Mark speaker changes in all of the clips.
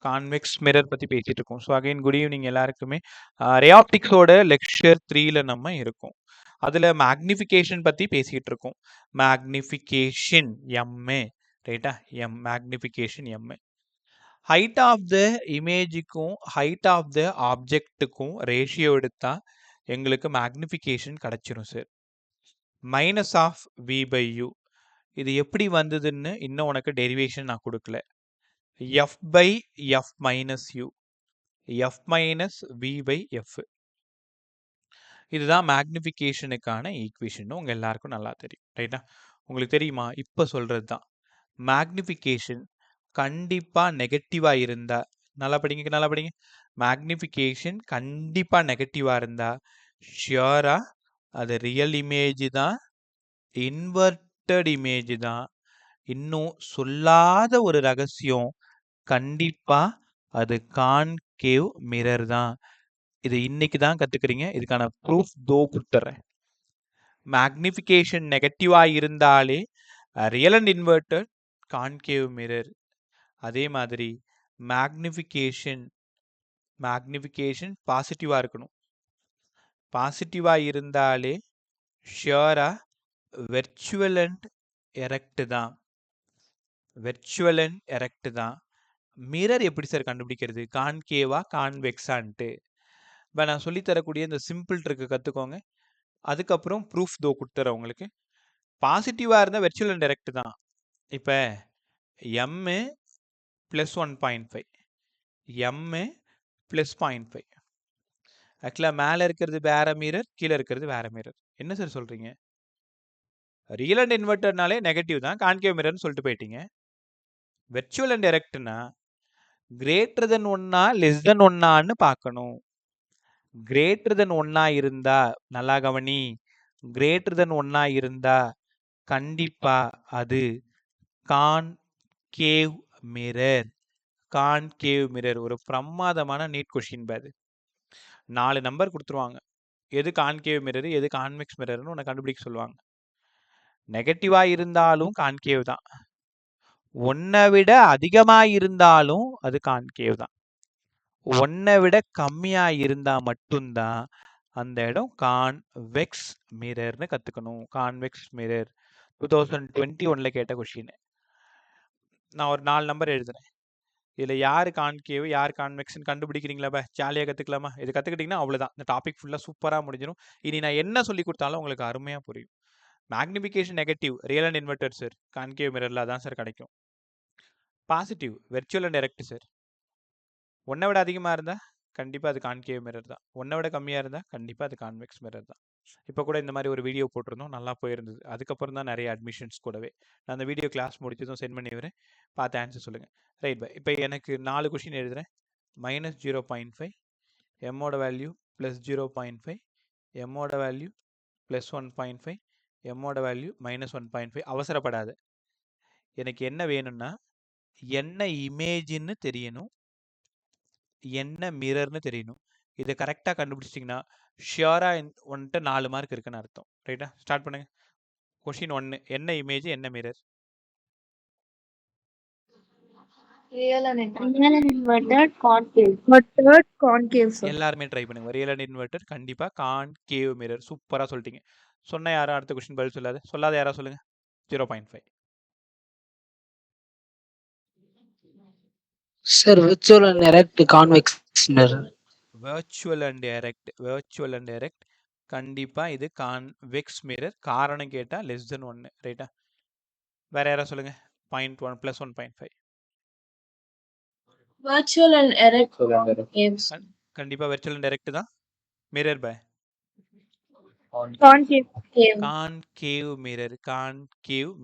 Speaker 1: Convex mirror பத்தி பேசிட்டு இருக்கோம். ஸோ அகைன் குட் ஈவினிங் எல்லாருக்குமே. ரே ஆப்டிக்ஸோட லெக்சர் 3ல நம்ம இருக்கோம். அதுல மேக்னிஃபிகேஷன் பத்தி பேசிட்டு இருக்கோம். மேக்னிஃபிகேஷன் எம்ஏ ரைட்டா? மேக்னிஃபிகேஷன் எம்ஏ. ஹைட் ஆஃப் த இமேஜுக்கும் ஹைட் ஆஃப் த ஆப்ஜெக்ட்டுக்கும் ரேஷியோ எடுத்தா எங்களுக்கு மேக்னிஃபிகேஷன் கிடைச்சிரும் sir. Minus of v by u. இது எப்படி வந்ததுன்னு இன்னும் உனக்கு டெரிவேஷன் நான் கொடுக்கல. F by F minus you, F minus we by f. இதுதான் மேக்னிஃபிகேஷனுக்கான ஈக்குவேஷன். உங்க எல்லாருக்கும் நல்லா தெரியும் ரைட்டா? உங்களுக்கு தெரியுமா? இப்போ சொல்றது தான் மேக்னிஃபிகேஷன் கண்டிப்பா நெகட்டிவா இருந்தா, நல்லா படிங்க. மேக்னிஃபிகேஷன் கண்டிப்பா நெகட்டிவா இருந்தா ஷியோரா அது ரியல் இமேஜ் தான், இன்வெர்டட் இமேஜ் தான். இன்னும் சொல்லாத ஒரு ரகசியம், கண்டிப்பா அது கான்கேவ் மிரர் தான். இது இன்னைக்கு தான் கத்துக்கிறீங்க. இதுக்கான ப்ரூஃப் கொடுத்துறேன். மேக்னிஃபிகேஷன் நெகட்டிவா இருந்தாலே real and inverted concave mirror. அதே மாதிரி மேக்னிஃபிகேஷன் பாசிட்டிவா இருக்கணும். பாசிட்டிவா இருந்தாலே ஷியோரா வெர்ச்சுவல் அண்ட் எரெக்ட் தான். மிரர் எப்படி சார் கண்டுபிடிக்கிறது? கான்கேவா கான்வெக்ஸான்ட்டு. இப்போ நான் சொல்லித்தரக்கூடிய இந்த சிம்பிள் ட்ரிக்கு கற்றுக்கோங்க. அதுக்கப்புறம் ப்ரூஃப் கொடுத்துறேன் உங்களுக்கு. பாசிட்டிவாக இருந்தால் வெர்ச்சுவல் அண்ட் டைரக்ட் தான். இப்போ எம்மு ப்ளஸ் 1.5, எம்மு ப்ளஸ் 0.5. ஆக்சுவலாக மேலே இருக்கிறது வேற மிரர், கீழே இருக்கிறது வேற மிரர். என்ன சார் சொல்கிறீங்க? ரியல் அண்ட் இன்வெர்டர்னாலே நெகட்டிவ் தான், கான்கேவ் மிரர்னு சொல்லிட்டு போயிட்டீங்க. வெர்ச்சுவல் அண்ட் டைரக்ட்னா கிரேட்டர் தென் ஒன்னா லெஸ் தென் ஒன்னான்னு பார்க்கணும். கிரேட்டர் தென் ஒன்னா இருந்தா, நல்லா கவனி, கிரேட்டர் தென் ஒன்னா இருந்தா கண்டிப்பா அது கான்கேவ் மிரர். ஒரு பிரமாதமான நீட் கொஸ்டின் பாது. 4 நம்பர் கொடுத்துருவாங்க. எது கான்கேவ் மிரர், எது கான்வெக்ஸ் மிரர்னு உன்னை கண்டுபிடிக்க சொல்லுவாங்க. நெகட்டிவா இருந்தாலும் கான்கேவ் தான், ஒன்னை விட அதிகமா இருந்தாலும் அது கான்கேவ் தான், ஒன்னை விட கம்மியா இருந்தா மட்டும்தான் அந்த இடம் கான்வெக்ஸ் மிரர்னு கத்துக்கணும். கான்வெக்ஸ் மிரர் 2021ல கேட்ட கொஸ்டின். நான் ஒரு 4 நம்பர் எழுதுறேன். இதுல யாரு கான்கேவ் யார் கான்வெக்ஸ்னு கண்டுபிடிக்கிறீங்களா? ஜாலியா கத்துக்கலாமா? இது கத்துக்கிட்டீங்கன்னா அவ்வளவுதான், இந்த டாபிக் ஃபுல்லா சூப்பரா முடிஞ்சிடும். இனி நான் என்ன சொல்லி கொடுத்தாலும் உங்களுக்கு அருமையா புரியும். Magnification negative real and inverter sir, concave மிரர்ல தான் சார் கிடைக்கும். Positive virtual and direct sir. ஒன்னை விட அதிகமா இருந்தா கண்டிப்பா அது கான்கேவ் மிரர் தான், ஒன்னை விட கம்மியா இருந்தா கண்டிப்பா அது கான்வெக்ஸ் மிரர் தான். இப்போ கூட இந்த மாதிரி ஒரு வீடியோ போட்டிருந்தோம், நல்லா போயிருந்தது. அதுக்கப்புறம் தான் நிறைய அட்மிஷன்ஸ் கூடவே. நான் அந்த வீடியோ கிளாஸ் முடிச்சதும் சென்ட் பண்ணி வரேன், பார்த்து ஆன்சர் சொல்லுங்க. Right bye. இப்போ எனக்கு 4 கொஸ்டின் எழுதுறேன். மைனஸ் 0.5, எம்மோட வேல்யூ ப்ளஸ் 0.5, எம்மோட வேல்யூ ப்ளஸ் 1.5, எம்மோட வேல்யூ மைனஸ் 1.5. அவசரப்படாத. எனக்கு என்ன வேணும்னா என்ன இமேஜ்னு தெரியணும், என்ன மிரர்னு தெரியணும். இதை கரெக்டாக கண்டுபிடிச்சிட்டிங்கன்னா ஷியோராக வந்துட்டு 4 மார்க் இருக்குன்னு அர்த்தம். ரைட்டா? ஸ்டார்ட் பண்ணுங்க. கொஸ்டின் 1, என்ன இமேஜ் என்ன mirror?
Speaker 2: Real and inverted concave.
Speaker 1: எல்லாருமே ட்ரை பண்ணுங்க. ரியல் அண்ட் இன்வெர்டர் கண்டிப்பா கான்கேவ் மிரர். சூப்பரா சொல்லிட்டீங்க. சொன்ன யாரும் அடுத்த கொஸ்டின் பதில் சொல்லாத யாரா சொல்லுங்க. 0.5.
Speaker 3: Sir, virtual and direct convex mirror.
Speaker 1: virtual and direct கண்டிப்பா இது கான்வெக்ஸ் மிரர். காரணம் கேட்டா லெஸ் தென் 1. ரைட்டா? வேற யாரா சொல்லுங்க. 0.1 + 1.5.
Speaker 2: Virtual and direct
Speaker 1: கண்டிப்பா virtual and direct தான். Mirror by concave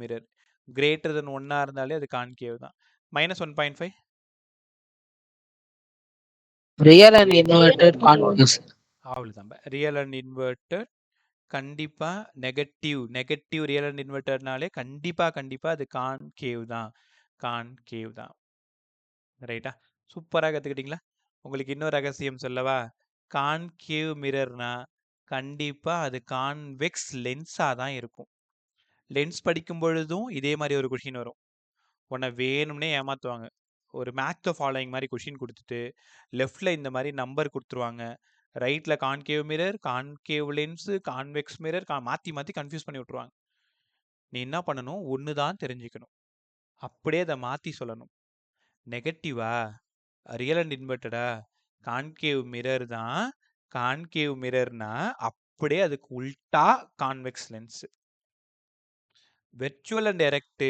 Speaker 1: mirror. Greater than 1 இருந்தாலே அது கான்கேவ் தான். Minus 1.5
Speaker 3: real and inverted convex.
Speaker 1: அவ்வளவுதான். ரியல் அண்ட் இன்வெர்டர் கண்டிப்பா நெகட்டிவ் ரியல் அண்ட் இன்வெர்டர்னாலே கண்டிப்பா அது கான்கேவ் தான். ரைட்டா? சூப்பரா கத்துக்கிட்டீங்களா? உங்களுக்கு இன்னொரு ரகசியம் சொல்லவா? கான்கேவ் மிரர்னா கண்டிப்பா அது கான்வெக்ஸ் லென்ஸா தான் இருக்கும். லென்ஸ் படிக்கும் பொழுதும் இதே மாதிரி ஒரு கொஸ்டின் வரும். உன்னை வேணும்னே ஏமாத்துவாங்க. ஒரு மேட்ச் த ஃபாலோயிங் மாதிரி கொஷின் கொடுத்துட்டு லெஃப்டில் இந்த மாதிரி நம்பர் கொடுத்துருவாங்க, ரைட்டில் concave mirror, concave lens, convex mirror மாற்றி மாற்றி கன்ஃபியூஸ் பண்ணி விட்ருவாங்க. நீ என்ன பண்ணணும், ஒன்று தான் தெரிஞ்சுக்கணும், அப்படியே அதை மாற்றி சொல்லணும். நெகட்டிவா, ரியல் அண்ட் இன்வெர்டடா, கான்கேவ் மிரர் தான். கான்கேவ் மிரர்னா அப்படியே அதுக்கு உல்டா convex lens. Virtual and erect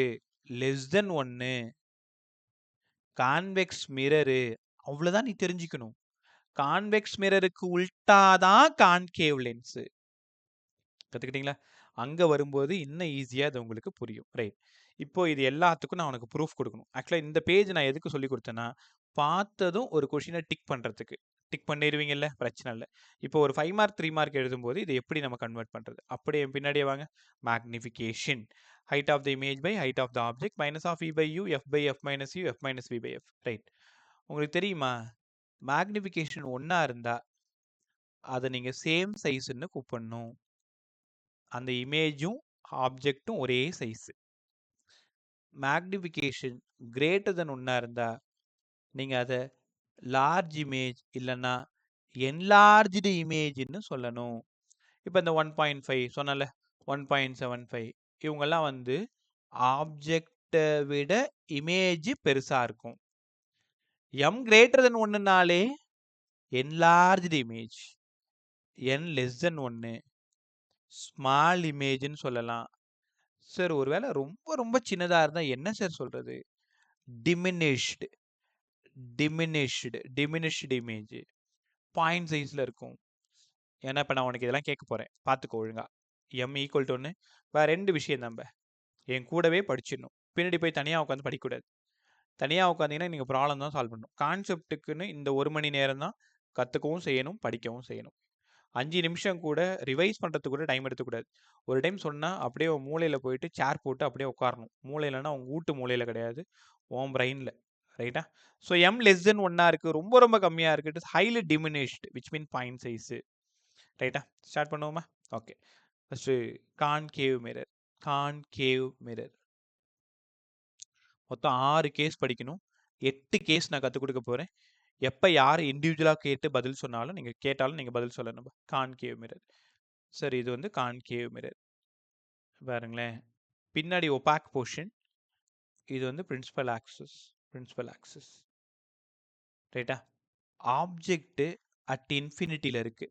Speaker 1: less than 1, convex mirror, அவ்வளோதான் நீ தெரிஞ்சுக்கணும். கான்வெக்ஸ் மிரருக்கு உல்டா தான் கான்கேவ் லென்ஸு. கற்றுக்கிட்டீங்களா? அங்கே வரும்போது இன்னும் ஈஸியாக அது உங்களுக்கு புரியும். ரைட், இப்போ இது எல்லாத்துக்கும் நான் உனக்கு ப்ரூஃப் கொடுக்கணும். ஆக்சுவலாக இந்த பேஜ் நான் எதுக்கு சொல்லி கொடுத்தேன்னா, பார்த்ததும் ஒரு கொஷினை டிக் பண்ணுறதுக்கு. டிக் பண்ணிடுவீங்கல்ல, பிரச்சனை இல்லை. இப்போ ஒரு 5 மார்க் 3 மார்க் எழுதும்போது இதை எப்படி நம்ம கன்வெர்ட் பண்ணுறது, அப்படியே பின்னாடியே வாங்க. Magnification, height of the image by height of the object minus of இ by U, F by F minus you, F minus we by F. Right, உங்களுக்கு தெரியுமா, மேக்னிஃபிகேஷன் ஒன்றா இருந்தால் அதை நீங்கள் சேம் சைஸ்ன்னு கூப்பிடணும். அந்த இமேஜும் ஆப்ஜெக்டும் ஒரே சைஸு. மேக்னிஃபிகேஷன் கிரேட்டர் தென் ஒன்றா இருந்தால் நீங்கள் அதை லார்ஜ் இமேஜ் இல்லைன்னா என்லார்ஜ்டு இமேஜ்னு சொல்லணும். இப்போ இந்த 1.5 சொன்னல, 1.75 இவங்கெல்லாம் வந்து ஆப்ஜெக்டை விட இமேஜ் பெருசாக இருக்கும். எம் கிரேட்டர் தென் 1னாலே enlarged image, m less than 1 small இமேஜ்னு சொல்லலாம். சார் ஒருவேளை ரொம்ப ரொம்ப சின்னதாக இருந்தால் என்ன சார் சொல்கிறது, டிமினிஷ்டு இமேஜ் பாயிண்ட் சைஸில் இருக்கும். ஏன்னா இப்போ நான் உனக்கு இதெல்லாம் கேட்க போகிறேன், பார்த்துக்கோ ஒழுங்கா. எம் ஈக்குவல் டு 1 வேறு 2 விஷயம் நம்ம என் கூடவே படிச்சிடணும். பின்னாடி போய் தனியாக உட்காந்து படிக்கக்கூடாது. தனியாக உட்காந்தீங்கன்னா நீங்கள் ப்ராப்ளம் தான் சால்வ் பண்ணணும். கான்செப்ட்டுக்குன்னு இந்த 1 மணி நேரம் தான் கற்றுக்கவும் செய்யணும், படிக்கவும் செய்யணும். 5 நிமிஷம் கூட ரிவைஸ் பண்ணுறதுக்கு கூட டைம் எடுத்துக்கூடாது. ஒரு டைம் சொன்னால் அப்படியே உன் மூளையில் போயிட்டு சேர் போட்டு அப்படியே உட்காரணும். மூளையிலன்னா உங்கள் வீட்டு மூளையில் கிடையாது, உன் பிரெயினில். ரைட்டா? ஸோ எம் லெஸ் தென் 1 இருக்குது, ரொம்ப ரொம்ப கம்மியாக இருக்குது, it is highly diminished which mean point size. ரைட்டா? ஸ்டார்ட் பண்ணுவோமா? Okay, first concave mirror. Concave mirror மொத்தம் 6 கேஸ் படிக்கணும். 8 கேஸ் நான் கற்றுக் கொடுக்க போகிறேன். எப்போ யார் இண்டிவிஜுவலாக கேட்டு பதில் சொன்னாலும் நீங்கள் கேட்டாலும் நீங்கள் பதில் சொல்லணும். Concave mirror. சரி, இது வந்து கான்கேவ் மிரர் பாருங்களேன். பின்னாடி ஒபாக் போர்ஷன், இது வந்து பிரின்சிபல் ஆக்சிஸ். ரைட்டா? ஆப்ஜெக்ட் அட் இன்ஃபினிட்டியில் இருக்கு.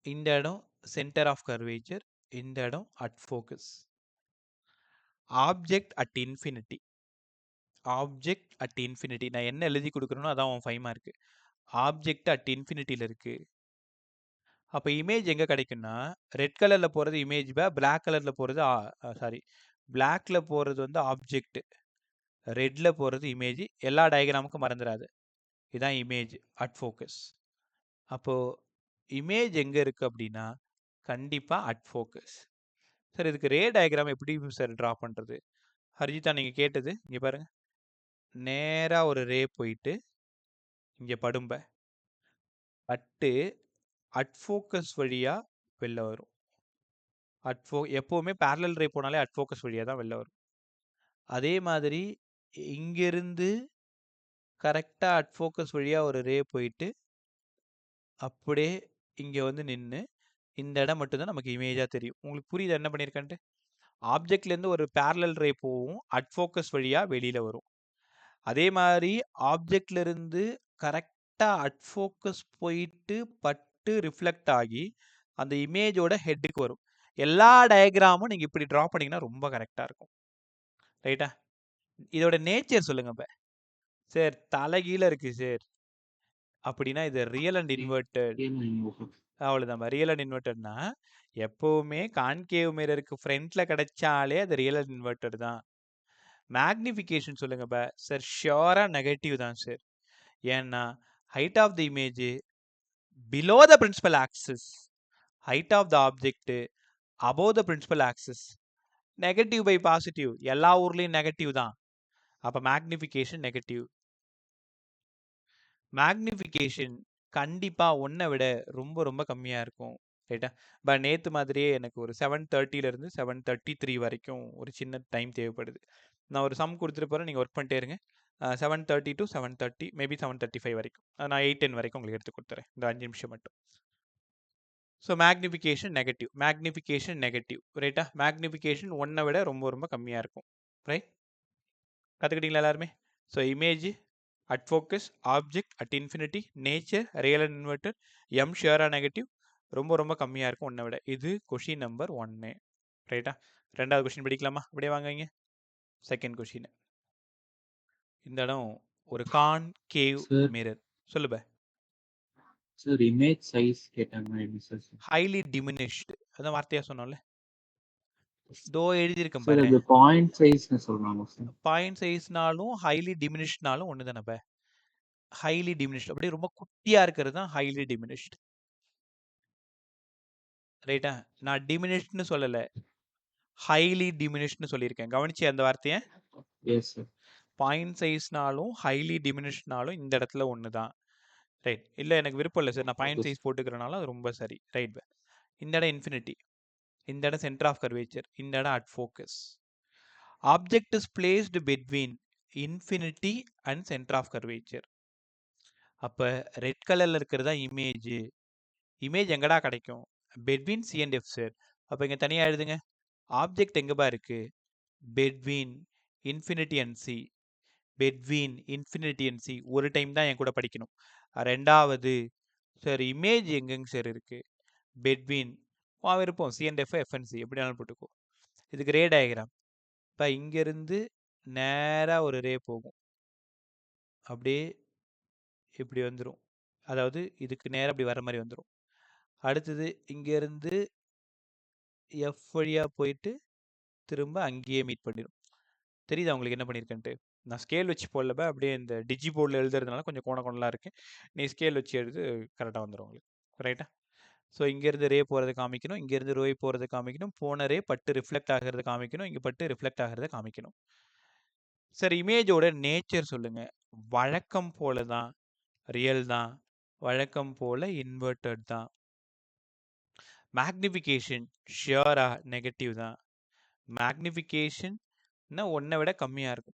Speaker 1: இந்த இடம் சென்டர் ஆஃப் கர்வேச்சர், இந்த இடம் at focus. Object at infinity, நான் என்ன எழுதி கொடுக்குறேனோ அதான் உன் 5 மார்க்கு. ஆப்ஜெக்ட் அட் இன்ஃபினிட்டியில் இருக்கு. அப்போ இமேஜ் எங்கே கிடைக்கும்னா, ரெட் கலரில் போகிறது இமேஜ் பிளாக் கலரில் போகிறது பிளாக்ல போகிறது வந்து ஆப்ஜெக்ட், ரெட்டில் போகிறது இமேஜ். எல்லா டயக்ராமுக்கும் மறந்துடாது, இதுதான் இமேஜ் அட் ஃபோக்கஸ். அப்போது இமேஜ் எங்கே இருக்குது அப்படின்னா கண்டிப்பாக அட் ஃபோக்கஸ். சார் இதுக்கு ரே டயக்ராம் எப்படி சார் ட்ரா பண்ணுறது? ஹர்ஜிதா நீங்கள் கேட்டது இங்கே பாருங்கள். நேராக ஒரு ரே போயிட்டு இங்கே படும்ப பட்டு அட் ஃபோக்கஸ் வழியாக வெளில வரும். எப்போவுமே பேரலல் ரே போனாலே அட் ஃபோக்கஸ் வழியாக தான் வெளில வரும். அதே மாதிரி இங்கிருந்து கரெக்டாக அட் ஃபோக்கஸ் வழியாக ஒரு ரே போயிட்டு அப்படியே இங்கே வந்து நின்று இந்த இடம் மட்டும்தான் நமக்கு இமேஜாக தெரியும். உங்களுக்கு புரியுது என்ன பண்ணியிருக்கேன்ட்டு? ஆப்ஜெக்ட்லேருந்து ஒரு பேரலல் ரே போகும், அட் ஃபோக்கஸ் வழியாக வெளியில் வரும். அதே மாதிரி ஆப்ஜெக்ட்லேருந்து கரெக்டாக அட் ஃபோக்கஸ் போயிட்டு பட்டு ரிஃப்ளெக்ட் ஆகி அந்த இமேஜோட ஹெட்டுக்கு வரும். எல்லா டயக்ராமும் நீங்கள் இப்படி ட்ரா பண்ணிங்கன்னா ரொம்ப கரெக்டாக இருக்கும். ரைட்டா? இதோட நேச்சர் சொல்லுங்க. இப்போ சார் தலைகீழ இருக்குது சார் அப்படின்னா இது ரியல் அண்ட் இன்வெர்டட். அவ்வளோதான். ரியல் அண்ட் இன்வெர்டட்னா எப்போவுமே கான்கேவ் மிரருக்கு ஃப்ரண்ட்டில் கிடைச்சாலே அது ரியல் அண்ட் இன்வெர்டட் தான். மேக்னிஃபிகேஷன் சொல்லுங்க சார். ஷியோராக நெகட்டிவ் தான் சார். ஏன்னா height of the image below the principal axis, height of the object above the principal axis. Negative by positive, எல்லா ஊர்லேயும் நெகட்டிவ் தான். அப்போ மேக்னிஃபிகேஷன் நெகட்டிவ். மேக்னிஃபிகேஷன் கண்டிப்பாக 1 விட ரொம்ப ரொம்ப கம்மியாக இருக்கும். ரைட்டா? நேற்று மாதிரியே எனக்கு ஒரு 7:30 7:33 வரைக்கும் ஒரு சின்ன டைம் தேவைப்படுது. நான் ஒரு சம் கொடுத்துட்டு போகிறேன், நீங்கள் ஒர்க் பண்ணிட்டே இருங்க. 7:30 to 7:30 மேபி 7:35 வரைக்கும் நான் 8:10 வரைக்கும் உங்களுக்கு எடுத்து கொடுத்துறேன் இந்த 5 நிமிஷம் மட்டும். ஸோ மேக்னிஃபிகேஷன் நெகட்டிவ் ரைட்டா? மேக்னிஃபிகேஷன் 1 விட ரொம்ப ரொம்ப கம்மியாக இருக்கும் ரைட்? கற்றுக்கிட்டீங்களா எல்லாருமே? So image at focus, object at infinity, nature real and inverted, m ஷியராக நெகட்டிவ் ரொம்ப ரொம்ப கம்மியாக இருக்கும் 1 விட. இது கொஷின் நம்பர் 1 ரைட்டா? 2வது கொஷின் படிக்கலாமா? அப்படியே வாங்க. Second question. இந்த இடம் ஒரு கான்கேவ் மிரர். சொல்லுப.
Speaker 4: சார் இமேஜ் சைஸ் கேட்டாங்க எப்படி சார்?
Speaker 1: Highly diminished. அதான் வார்த்தையா சொன்னோம்ல. தோ எழுதியிருக்கேன்
Speaker 4: சார்
Speaker 1: பாரு.
Speaker 4: அது பாயிண்ட் சைஸ்னு சொல்றாங்க சார்.
Speaker 1: பாயிண்ட் சைஸ்னாலும் ஹைலி டிமினிஷ்ட்னாலும் ஒன்று தானே. ஹைலி டிமினிஷ்டு அப்படியே ரொம்ப குட்டியா இருக்கிறது தான் ஹைலி டிமினிஷ்டு ரைட்டா? நான் டிமினிஷ்ட்னு சொல்லலை, ஹைலி டிமினிஷ்ட்னு சொல்லியிருக்கேன். கவனிச்சு அந்த வார்த்தையை.
Speaker 4: Yes sir.
Speaker 1: பாயிண்ட் சைஸ்னாலும் ஹைலி டிமினிஷ்ட்னாலும் இந்த இடத்துல ஒன்று தான் ரைட். இல்லை எனக்கு விருப்பம் இல்லை சார், நான் பாயிண்ட் சைஸ் போட்டுக்கிறனால அது ரொம்ப சரி ரைட். இந்த இடம் இன்ஃபினிட்டி, இந்த இடம் சென்டர் ஆஃப் கர்வேச்சர், இந்த இடம் at focus. Object is placed between infinity and centre of curvature. அப்போ ரெட் கலரில் இருக்கிறதா இமேஜ். இமேஜ் எங்கடா கிடைக்கும்? Between C and F sir. அப்போ இங்கே தனியாக எழுதுங்க. ஆப்ஜெக்ட் எங்கேப்பா இருக்குது? Between infinity and C. Between infinity and C ஒரு டைம் தான் என் கூட படிக்கணும். 2வது சார் இமேஜ் எங்கெங்க சார் இருக்குது? பெட்வீன் விருப்பம் C and F, F and C எப்படி வேணாலும் போட்டுக்கோ. இதுக்கு ரே டயக்ராம். இப்போ இங்கேருந்து நேராக ஒரு ரே போகும், அப்படியே இப்படி வந்துடும். அதாவது இதுக்கு நேராக அப்படி வர மாதிரி வந்துடும். அடுத்தது இங்கேருந்து எஃப் வழியாக போயிட்டு திரும்ப அங்கேயே மீட் பண்ணிடும். தெரியுதா உங்களுக்கு என்ன பண்ணியிருக்கேன்ட்டு? நான் ஸ்கேல் வச்சு போடலப்ப அப்படியே இந்த டிஜி போர்டில் எழுதுறதுனால கொஞ்சம் கோணலாம் இருக்குது. நீ ஸ்கேல் வச்சு எழுது கரெக்டாக வந்துடும் உங்களுக்கு ரைட்டா? ஸோ இங்கேருந்து ரே போகிறத காமிக்கணும், இங்கேருந்து ரோய் போகிறத காமிக்கணும், போன ரே பட்டு ரிஃப்ளெக்ட் ஆகிறத காமிக்கணும், இங்கே பட்டு ரிஃப்ளெக்ட் ஆகிறத காமிக்கணும். சார் இமேஜோட நேச்சர் சொல்லுங்கள். வழக்கம் போல தான், ரியல் தான், வழக்கம் போல இன்வெர்டட் தான். மேக்னிஃபிகேஷன் ஷியரா நெகட்டிவ் தான். மேக்னிஃபிகேஷன்னா 1 விட கம்மியாக இருக்கும்.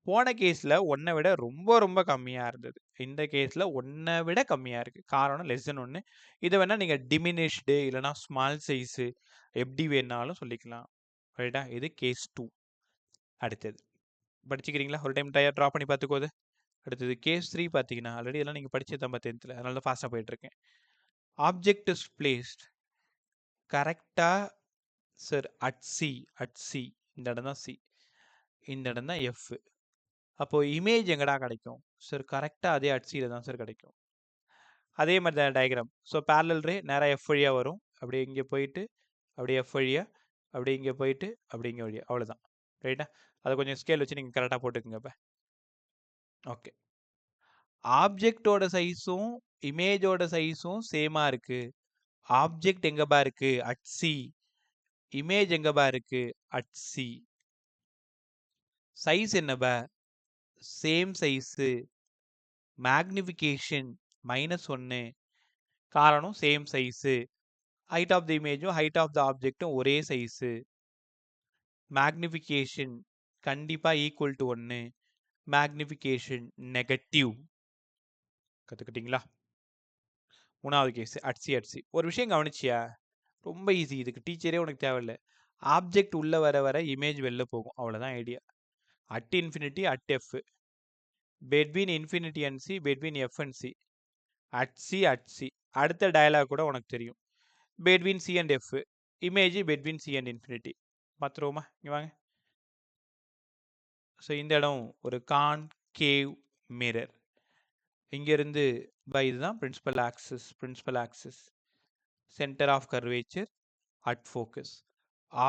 Speaker 1: போன கேஸில் 1 விட ரொம்ப ரொம்ப கம்மியாக இருந்தது. இந்த கேஸில் 1 விட கம்மியாக இருக்குது. காரணம் லெஸ் தென் 1. இதை வேணால் நீங்கள் டிமினிஷ்டு இல்லைனா ஸ்மால் சைஸு எப்படி வேணாலும் சொல்லிக்கலாம் ரைட்டா? இது கேஸ் 2. அடுத்தது படிச்சுக்கிறீங்களா? ஒரு டைம் ட்ரா பண்ணி பார்த்துக்கோது. அடுத்தது கேஸ் 3 பார்த்தீங்கன்னா ஆல்ரெடி இதெல்லாம் நீங்கள் படிச்சது தான் 10th, அதனால தான் ஃபாஸ்ட்டாக போயிட்டுருக்கேன். ஆப்ஜெக்ட் இஸ் பிளேஸ்ட் கரெக்டாக சார் அட் சி. இந்த இடம் தான் சி, இந்த இடம் தான் எஃப். அப்போது இமேஜ் எங்கடா கிடைக்கும் சார்? கரெக்டாக அதே அட்சியில் தான் சார் கிடைக்கும். அதே மாதிரி தான் டயக்ராம். ஸோ பேரலல் ரே நேராக எஃப் வழியாக வரும், அப்படியே இங்கே போயிட்டு அப்படியே எஃப் வழியாக, அப்படியே இங்கே போயிட்டு அப்படி இங்கே வழியாக, அவ்வளோதான் ரைட்டா? அதை கொஞ்சம் ஸ்கேல் வச்சு நீங்கள் கரெக்டாக போட்டுக்குங்க. இப்போ ஓகே. ஆப்ஜெக்டோட சைஸும் இமேஜோட சைஸும் சேமாக இருக்குது. ஆப்ஜெக்ட் எங்கேப்பா இருக்குது? At C. இமேஜ் எங்கேப்பா இருக்குது? At C. சைஸ் என்னப்பா? Same size. மேக்னிஃபிகேஷன் -1. காரணம் same size. Height of the இமேஜும் ஹைட் ஆஃப் த ஆப்ஜெக்டும் ஒரே சைஸு. மேக்னிஃபிகேஷன் கண்டிப்பாக ஈக்குவல் டு 1. Magnification negative. கற்றுக்கிட்டிங்களா? 3வது கேஸ் அட்சி. ஒரு விஷயம் கவனிச்சியா? ரொம்ப ஈஸி. இதுக்கு டீச்சரே உனக்கு தேவையில்லை. ஆப்ஜெக்ட் உள்ளே வர இமேஜ் வெளில போகும், அவ்வளோதான் idea. At infinity at F, between infinity and C, between F and C, at C. அடுத்த டயலாக் கூட உனக்கு தெரியும். Between C and F, image between C and infinity. மாத்திரமா இங்கே வாங்க. ஸோ இந்த இடம் ஒரு கான்கேவ் மிரர். இங்கேருந்து இதுதான் principal axis, centre of curvature, at focus.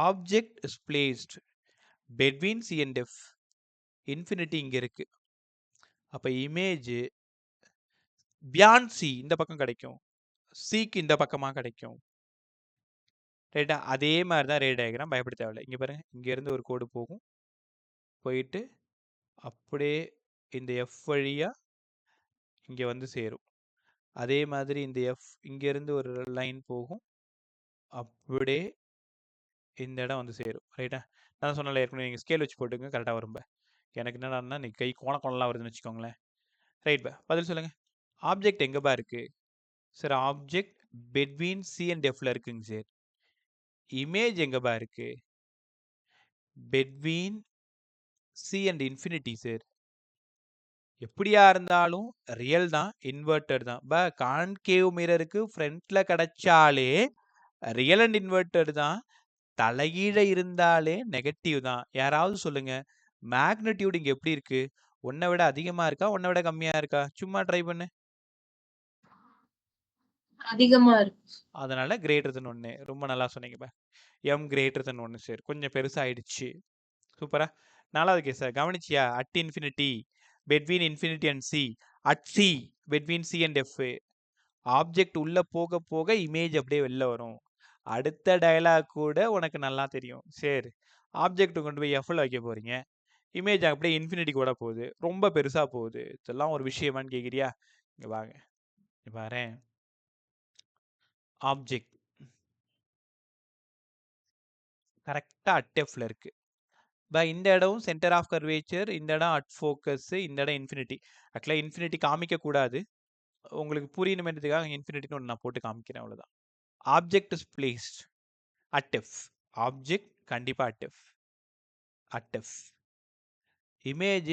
Speaker 1: Object is placed between C and F, infinity இங்கே இருக்கு. அப்போ இமேஜ் பியாண்ட் சி இந்த பக்கம் கிடைக்கும், சிக்கு இந்த பக்கமாக கிடைக்கும் ரைட்டா? அதே மாதிரி தான் ரே டயக்ராம், பயப்பட தேவையில்லை. இங்கே பாருங்க, இங்கேருந்து ஒரு கோடு போகும், போயிட்டு அப்படியே இந்த எஃப் வழியாக இங்கே வந்து சேரும். அதே மாதிரி இந்த எஃப் இங்கேருந்து ஒரு லைன் போகும், அப்படியே இந்த இடம் வந்து சேரும் ரைட்டா? நான் சொன்னல ஏற்கனவே நீங்கள் ஸ்கேல் வச்சு போட்டுங்க, கரெக்டாக வரும்ப. எனக்கு என்னடான்னா இன்னைக்கு கை கோணலாம் வருதுன்னு வச்சுக்கோங்களேன். ரைட் பா, பதில் சொல்லுங்க. ஆப்ஜெக்ட் எங்கப்பா இருக்கு? Sir object between C and எஃப்ல இருக்குங்க சார். இமேஜ் எங்கப்பா இருக்கு? Between C and infinity sir. எப்படியா இருந்தாலும் ரியல் தான், இன்வெர்டட் தான். கான்கேவ் மிரருக்கு ஃப்ரண்ட்ல கிடைச்சாலே ரியல் அண்ட் இன்வெர்டட் தான். தலைகீழ இருந்தாலே நெகட்டிவ் தான். யாராவது சொல்லுங்க, மேக்னிடியூட் இங்க எப்படி இருக்கு? 1 விட அதிகமா இருக்கா? 1 விட கம்மியா இருக்கா? சும்மா ட்ரை பண்ணு.
Speaker 2: அதிகமா இருக்கு.
Speaker 1: அதனால கிரேட்டர் தென் 1. ரொம்ப நல்லா சொன்னீங்கப்பா. m greater than 1 sir. கொஞ்சம் பெருசாயிடுச்சு. சூப்பரா. 4வது கேஸ் கவனிச்சியா? At infinity between infinity and C. At C between C and F. Object உள்ள போக போக இமேஜ் அப்படியே வெளில வரும். அடுத்த டயலாக் கூட உனக்கு நல்லா தெரியும். சரி, ஆப்ஜெக்ட் கொண்டு போய் எஃப்ல வைக்க போறீங்க. இமேஜ் அப்படியே இன்ஃபினிட்டி கூட போகுது. ரொம்ப பெருசா போகுது. இதெல்லாம் ஒரு விஷயமான்னு கேக்குறியா? இங்க வாங்க. இங்க பாரேன். ஆப்ஜெக்ட் கரெக்டா அட் எஃப்ல இருக்கு. இந்த இடம் சென்டர் ஆஃப் கர்வேச்சர், இந்த இடம் அட் ஃபோக்கஸ், இந்த இடம் இன்ஃபினிட்டி. ஆக்சுவலா இன்ஃபினிட்டி காமிக்க கூடாது. உங்களுக்கு புரியணுமென்றதுக்காக இன்ஃபினிட்டின்னு ஒன்று நான் போட்டு காமிக்கிறேன், அவ்வளவுதான். Object is placed at F. Object கண்டிப்பா at F. At F. Image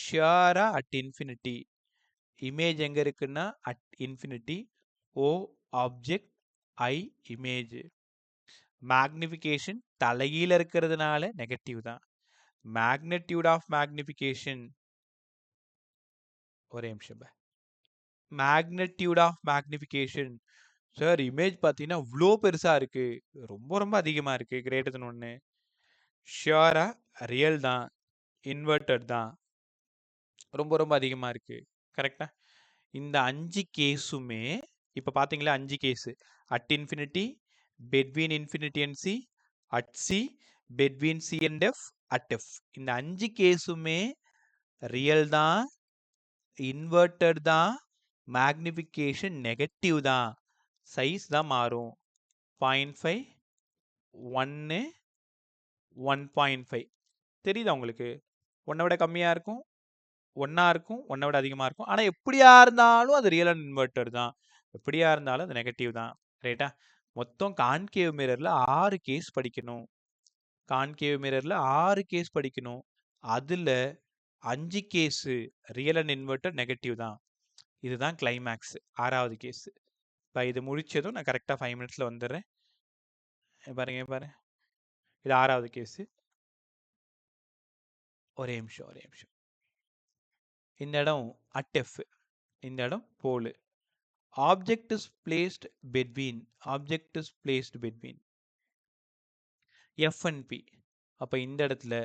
Speaker 1: ஷியரா அட் இன்ஃபினிட்டி. இமேஜ் எங்க இருக்குன்னா at infinity. O object, I image. Magnification தலைகீழ இருக்கிறதுனால நெகட்டிவ் தான். மேக்னிடியூட் ஆஃப் மேக்னிஃபிகேஷன், ஒரே நிமிஷம். Magnitude of magnification sir, image பார்த்தீங்கன்னா இவ்வளோ பெருசா இருக்கு, ரொம்ப ரொம்ப அதிகமா இருக்கு, கிரேட்டர் தென் 1. ஷியரா ரியல் தான், இன்வெர்டட் தான், ரொம்ப ரொம்ப அதிகமா இருக்கு. கரெக்டா? இந்த 5 கேஸுமே இப்ப பாத்தீங்களா? 5 case. At infinity, between infinity and C, at C, between C and F, at F. இந்த 5 கேஸுமே ரியல் தான், இன்வெர்டட் தான், மேக்னிஃபிகேஷன் நெகட்டிவ் தான். சைஸ் தான் மாறும். 0.5, 1, 1.5. தெரியுதா உங்களுக்கு? 1 விட கம்மியா இருக்கும், 1 இருக்கும், 1 விட அதிகமா இருக்கும். ஆனா எப்படியா இருந்தாலும் அது ரியல் அண்ட் இன்வெர்டட் தான். எப்படியா இருந்தாலும் அது நெகட்டிவ் தான். ரைட்டா? மொத்தம் கான்கேவ் மிரர்ல 6 கேஸ் படிக்கணும். கான்கேவ் மிரர்ல 6 கேஸ் படிக்கணும். அதுல 5 case real and inverted negative தான். இதுதான் கிளைமேக்ஸ், 6வது கேஸ். இது முடிச்சதும் நான் கரெக்டா 5 மினிட்ஸ்ல வந்துடுறேன். பாருங்க. இது 6வது கேஸ். ஒரே நிமிஷம். இந்த இடம் அட் எஃப், இந்த இடம் போல். Object is placed between. Object is placed between F and P. அப்ப இந்த இடத்துல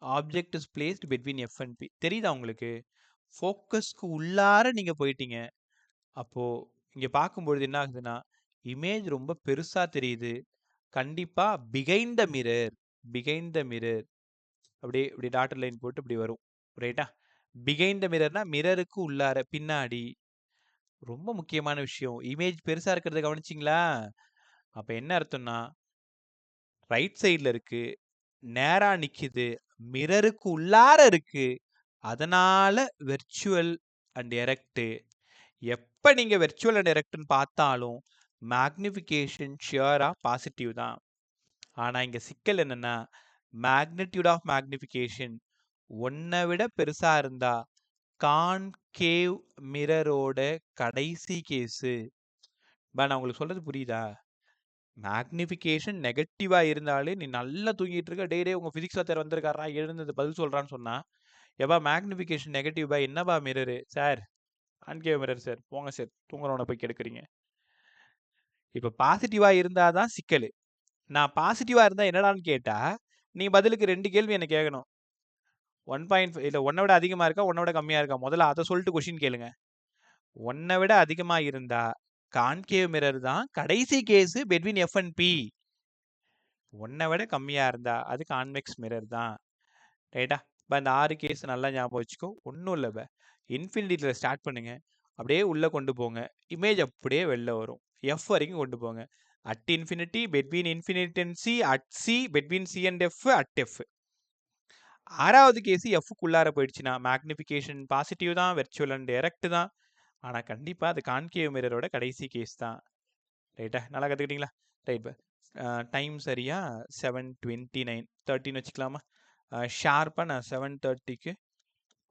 Speaker 1: object is placed between F and P. தெரியுதா உங்களுக்கு? ஃபோக்கஸ்க்கு உள்ளார நீங்க போயிட்டீங்க. அப்போ இங்க பார்க்கும்பொழுது என்ன ஆகுதுன்னா, இமேஜ் ரொம்ப பெருசா தெரியுது. கண்டிப்பா பிஹைண்ட் த மிரர் அப்படியே இப்படி டாட்டர் லைன் போட்டு இப்படி வரும். ரைட்டா? பிஹைண்ட் த மிரர்னா மிரருக்கு உள்ளார, பின்னாடி. ரொம்ப முக்கியமான விஷயம். இமேஜ் பெருசா இருக்கிறத கவனிச்சிங்களா? அப்ப என்ன அர்த்தம்னா, ரைட் சைடுல இருக்கு, நேரா நிக்குது, மிரருக்கு உள்ளார இருக்கு. அதனால வெர்ச்சுவல் அண்ட் எரெக்ட். எப்ப நீங்க வெர்ச்சுவல் அண்ட் எரெக்ட்னு பார்த்தாலும் மேக்னிஃபிகேஷன் ஷியரா பாசிட்டிவ் தான். ஆனா இங்க சிக்கல் என்னன்னா, மேக்னிடியூட் ஆஃப் மேக்னிஃபிகேஷன் 1 விட பெருசா இருந்தா கான்கேவ் மிரரோட கடைசி கேஸ். நான் உங்களுக்கு சொல்றது புரியுதா? மேக்னிஃபிகேஷன் நெகட்டிவா இருந்தாலே நீ நல்லா தூங்கிட்டு இருக்க, டே உங்க பிசிக்ஸ் வாத்தியார் வந்திருக்காரா, எழுந்தது பதில் சொல்றான்னு சொன்னா, எவ்வா மேக்னிஃபிகேஷன் நெகட்டிவ் பா, என்னவா mirror sir? Concave mirror sir, போங்க சார், தூங்குறவனை போய் கெடுக்குறீங்க. இப்ப பாசிட்டிவா இருந்தாதான் சிக்கல். நான் பாசிட்டிவா இருந்தா என்னடான்னு கேட்டா, நீ பதிலுக்கு 2 கேள்வி என்ன கேட்கணும். 1.5 இல்ல 1 விட அதிகமா இருக்கா, 1 விட கம்மியா இருக்கா? முதல்ல அதை சொல்லிட்டு கொஸ்டின் கேளுங்க. 1 விட அதிகமா இருந்தா கான்கேவ் மிரர் தான் கடைசி case between F and P. 1 விட கம்மியா இருந்தா அது கான்வெக்ஸ் மிரர் தான். ரைட்டா? இந்த 6 கேஸ் நல்லா ஞாபகம் வச்சுக்கோ. ஒன்றும் இல்லை, இன்ஃபினிட்டியில் ஸ்டார்ட் பண்ணுங்க, அப்படியே உள்ள கொண்டு போங்க, இமேஜ் அப்படியே வெளில வரும். எஃப் வரைக்கும் கொண்டு போங்க. At infinity, between infinity and C, at C, between C and F, at F. ஆறாவது கேஸ் எஃப்க்குள்ளார போயிடுச்சுன்னா மேக்னிஃபிகேஷன் பாசிட்டிவ் தான், வெர்ச்சுவல் அண்ட் டைரக்ட் தான். ஆனால் கண்டிப்பாக அது கான்கேவ் மிரரோட கடைசி கேஸ் தான். ரைட்டா? நல்லா கற்றுக்கிட்டீங்களா? ரைட். டைம் சரியா 7:29 13 வச்சுக்கலாமா? ஷார்ப்பாக நான் 7:30க்கு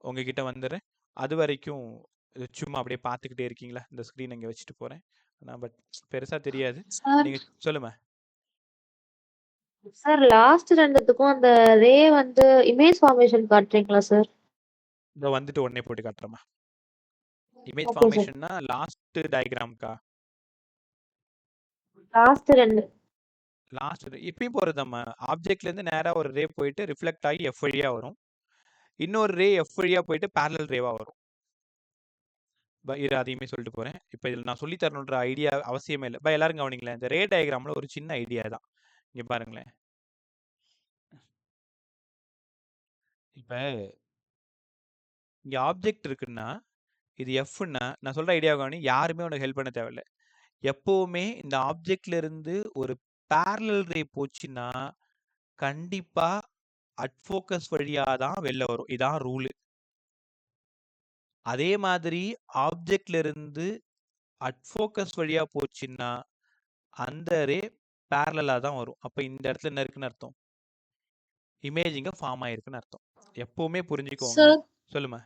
Speaker 1: உங்ககிட்ட வந்துடுறேன். அது வரைக்கும் சும்மா அப்படியே பார்த்துக்கிட்டே இருக்கீங்களா? இந்த ஸ்க்ரீன் இங்கே வச்சுட்டு போகிறேன். நான் பட் பெருசாக தெரியாது.
Speaker 2: சார்
Speaker 1: நீங்கள் சொல்லுமா?
Speaker 2: சார் லாஸ்ட் ரெண்டுத்துக்கும் அந்த ரே வந்து இமேஜ் ஃபார்மேஷன் காட்டுறீங்களா சார்?
Speaker 1: இதை வந்துட்டு உடனே போட்டு காட்டுறோமா? Image
Speaker 2: okay sir.
Speaker 1: ஃபார்மேஷன்னா லாஸ்ட் டயக்ராம்க்கா?
Speaker 2: லாஸ்ட் ரெண்டு.
Speaker 1: லாஸ்ட் இப்பயும் போகிறது நம்ம ஆப்ஜெக்ட்லேருந்து நேராக ஒரு ரே போயிட்டு ரிஃப்ளெக்ட் ஆகி எஃப் வழியாக வரும். இன்னொரு ரே எஃப் வழியாக போயிட்டு பேரலல் ரேவாக வரும். இரு அதையுமே சொல்லிட்டு போகிறேன். இப்போ இதில் நான் சொல்லி தரணுன்ற ஐடியா அவசியமே இல்லை. எல்லாரும் கவனிங்களேன். இந்த ரே டயக்ராமில் ஒரு சின்ன ஐடியா தான். இங்கே பாருங்களேன். இப்போ இங்கே ஆப்ஜெக்ட் இருக்குன்னா இது எஃப்னா நான் சொல்கிற ஐடியா கவனி. யாருமே உனக்கு ஹெல்ப் பண்ண தேவையில்லை. எப்போவுமே இந்த ஆப்ஜெக்ட்ல இருந்து ஒரு பேரலல் ரே போச்சுன்னா கண்டிப்பாக அட் ஃபோக்கஸ் வழியாக தான் வெளில வரும். இதான் ரூலு. அதே மாதிரி ஆப்ஜெக்ட்ல இருந்து அட் ஃபோக்கஸ் வழியாக போச்சுன்னா அந்த ரே பேரலாக தான் வரும். அப்போ இந்த இடத்துல என்ன இருக்குன்னு அர்த்தம்? இமேஜிங்க ஃபார்ம் ஆயிருக்குன்னு அர்த்தம். எப்பவுமே புரிஞ்சுக்கோங்க.
Speaker 2: சார்
Speaker 1: சொல்லுமா?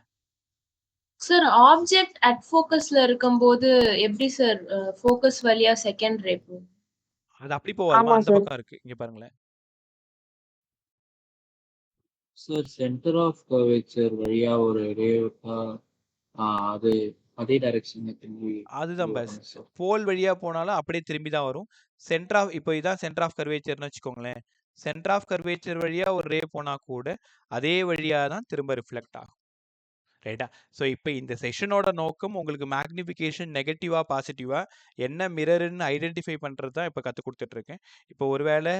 Speaker 2: சார் ஆப்ஜெக்ட் அட் ஃபோக்கஸ்ல இருக்கும்போது எப்படி சார் ஃபோக்கஸ் வழியா செகண்ட் ரே போகும்?
Speaker 1: அது அப்படி போகாதுமா,
Speaker 2: ஆமா
Speaker 1: அந்த
Speaker 2: சார்.
Speaker 1: பக்கம் இருக்கு. இங்க பாருங்களேன்.
Speaker 4: சார் சென்டர் ஆஃப் கர்வேச்சர் வழியா ஒரு ரே அது அதே டைரக்ஷன்ல திரும்பி
Speaker 1: அதுதான் பஸ்.
Speaker 4: வரும் சார்.
Speaker 1: போல் வழியா போனாலும் அப்படியே திரும்பி தான் வரும். சென்டர் ஆஃப் இப்போ இதான் சென்டர் ஆஃப் கர்வேச்சர்னு வச்சுக்கோங்களேன். சென்டர் ஆஃப் கர்வேச்சர் வழியா ஒரு ரே போனா கூட அதே வழியா தான் திரும்ப ரிஃப்ளெக்ட் ஆகும். ரைட்டா? ஸோ இப்போ இந்த செஷனோட நோக்கம் உங்களுக்கு மேக்னிஃபிகேஷன் நெகட்டிவா பாசிட்டிவா என்ன மிரர்ன்னு ஐடென்டிஃபை பண்ணுறது தான் இப்போ கற்றுக் கொடுத்துட்ருக்கேன். இப்போ ஒருவேளை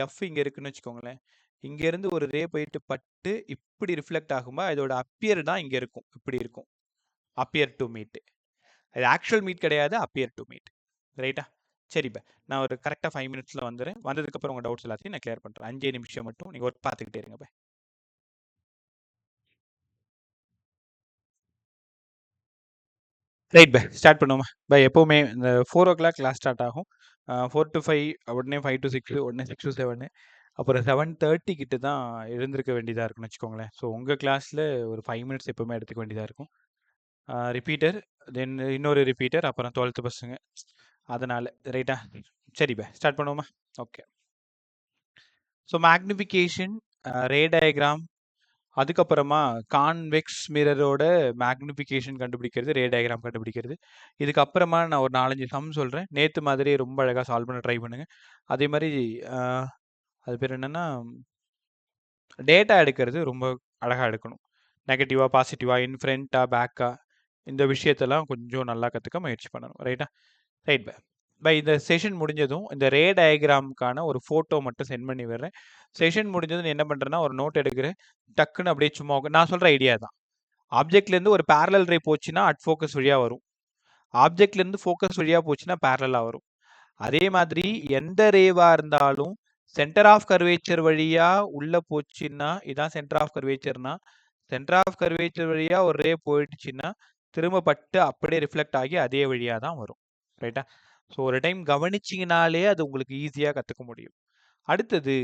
Speaker 1: எஃப் இங்கே இருக்குன்னு வச்சுக்கோங்களேன். இங்கேருந்து ஒரு ரே போயிட்டு பட்டு இப்படி ரிஃப்ளெக்ட் ஆகும்போது இதோட அப்பியர் தான் இங்கே இருக்கும். இப்படி இருக்கும். Appear to meet. அது ஆக்சுவல் மீட் கிடையாது, அப்பியர் டு மீட். ரைட்டா? சரி பா, நான் ஒரு கரெக்டாக 5 மினிட்ஸில் வந்துடுறேன். வந்ததுக்கப்புறம் உங்கள் டவுட்ஸ் எல்லாத்தையும் நான் கிளியர் பண்ணுறேன். 5 நிமிஷம் மட்டும் நீங்கள் ஒர்க் பார்த்துக்கிட்டே இருங்க பா. ரைட் பை, ஸ்டார்ட் பண்ணுவோமா பை? எப்போவுமே இந்த 4 o'clock கிளாஸ் ஸ்டார்ட் ஆகும். 4 to 5, உடனே 5 to 6, உடனே 6 to 7, அப்புறம் 7:30 கிட்ட தான் எழுந்திருக்க வேண்டியதாக இருக்குன்னு வச்சுக்கோங்களேன். ஸோ உங்கள் கிளாஸில் ஒரு 5 மினிட்ஸ் எப்போவுமே எடுத்துக்க வேண்டியதாக இருக்கும். ரிப்பீட்டர், தென் இன்னொரு ரிப்பீட்டர், அப்புறம் 12th பசங்க. அதனால் ரைட்டா? சரி பை, ஸ்டார்ட் பண்ணுவோமா? Okay. So magnification, ray diagram, அதுக்கப்புறமா கான்வெக்ஸ் மிரரோட மேக்னிஃபிகேஷன் கண்டுபிடிக்கிறது, ரே டயக்ராம் கண்டுபிடிக்கிறது. இதுக்கப்புறமா நான் ஒரு 4-5 சம் சொல்கிறேன். நேற்று மாதிரி ரொம்ப அழகாக சால்வ் பண்ண ட்ரை பண்ணுங்கள். அதே மாதிரி அது பேர் என்னென்னா டேட்டா எடுக்கிறது ரொம்ப அழகாக எடுக்கணும். நெகட்டிவாக பாசிட்டிவாக இன்ஃப்ரண்ட்டாக பேக்காக இந்த விஷயத்தெல்லாம் கொஞ்சம் நல்லா கற்றுக்க முயற்சி பண்ணணும். ரைட்டா? Right bye. பை இந்த செஷன் முடிஞ்சதும் இந்த ரே டயக்ராமுக்கான ஒரு ஃபோட்டோ மட்டும் சென்ட் பண்ணி விடுறேன். செஷன் முடிஞ்சதும் என்ன பண்ணுறேன்னா ஒரு நோட் எடுக்கிறேன். டக்குன்னு அப்படியே சும்மா நான் சொல்கிற ஐடியா தான். ஆப்ஜெக்ட்லேருந்து ஒரு பேரலல் ரே போச்சுன்னா அட் ஃபோக்கஸ் வழியாக வரும். ஆப்ஜெக்ட்லேருந்து ஃபோக்கஸ் வழியாக போச்சுன்னா பேரலாக வரும். அதே மாதிரி எந்த ரேவாக இருந்தாலும் சென்டர் ஆஃப் கர்வேச்சர் வழியாக உள்ளே போச்சுன்னா இதான் சென்டர் ஆஃப் கர்வேச்சர்னா, சென்டர் ஆஃப் கர்வேச்சர் வழியாக ஒரு ரே போயிடுச்சுன்னா திரும்ப பட்டு அப்படியே ரிஃப்ளெக்ட் ஆகி அதே வழியாக தான் வரும். ரைட்டா? ஸோ ஒரு டைம் கவனிச்சிங்கனாலே அது உங்களுக்கு ஈஸியாக கற்றுக்க முடியும். அடுத்தது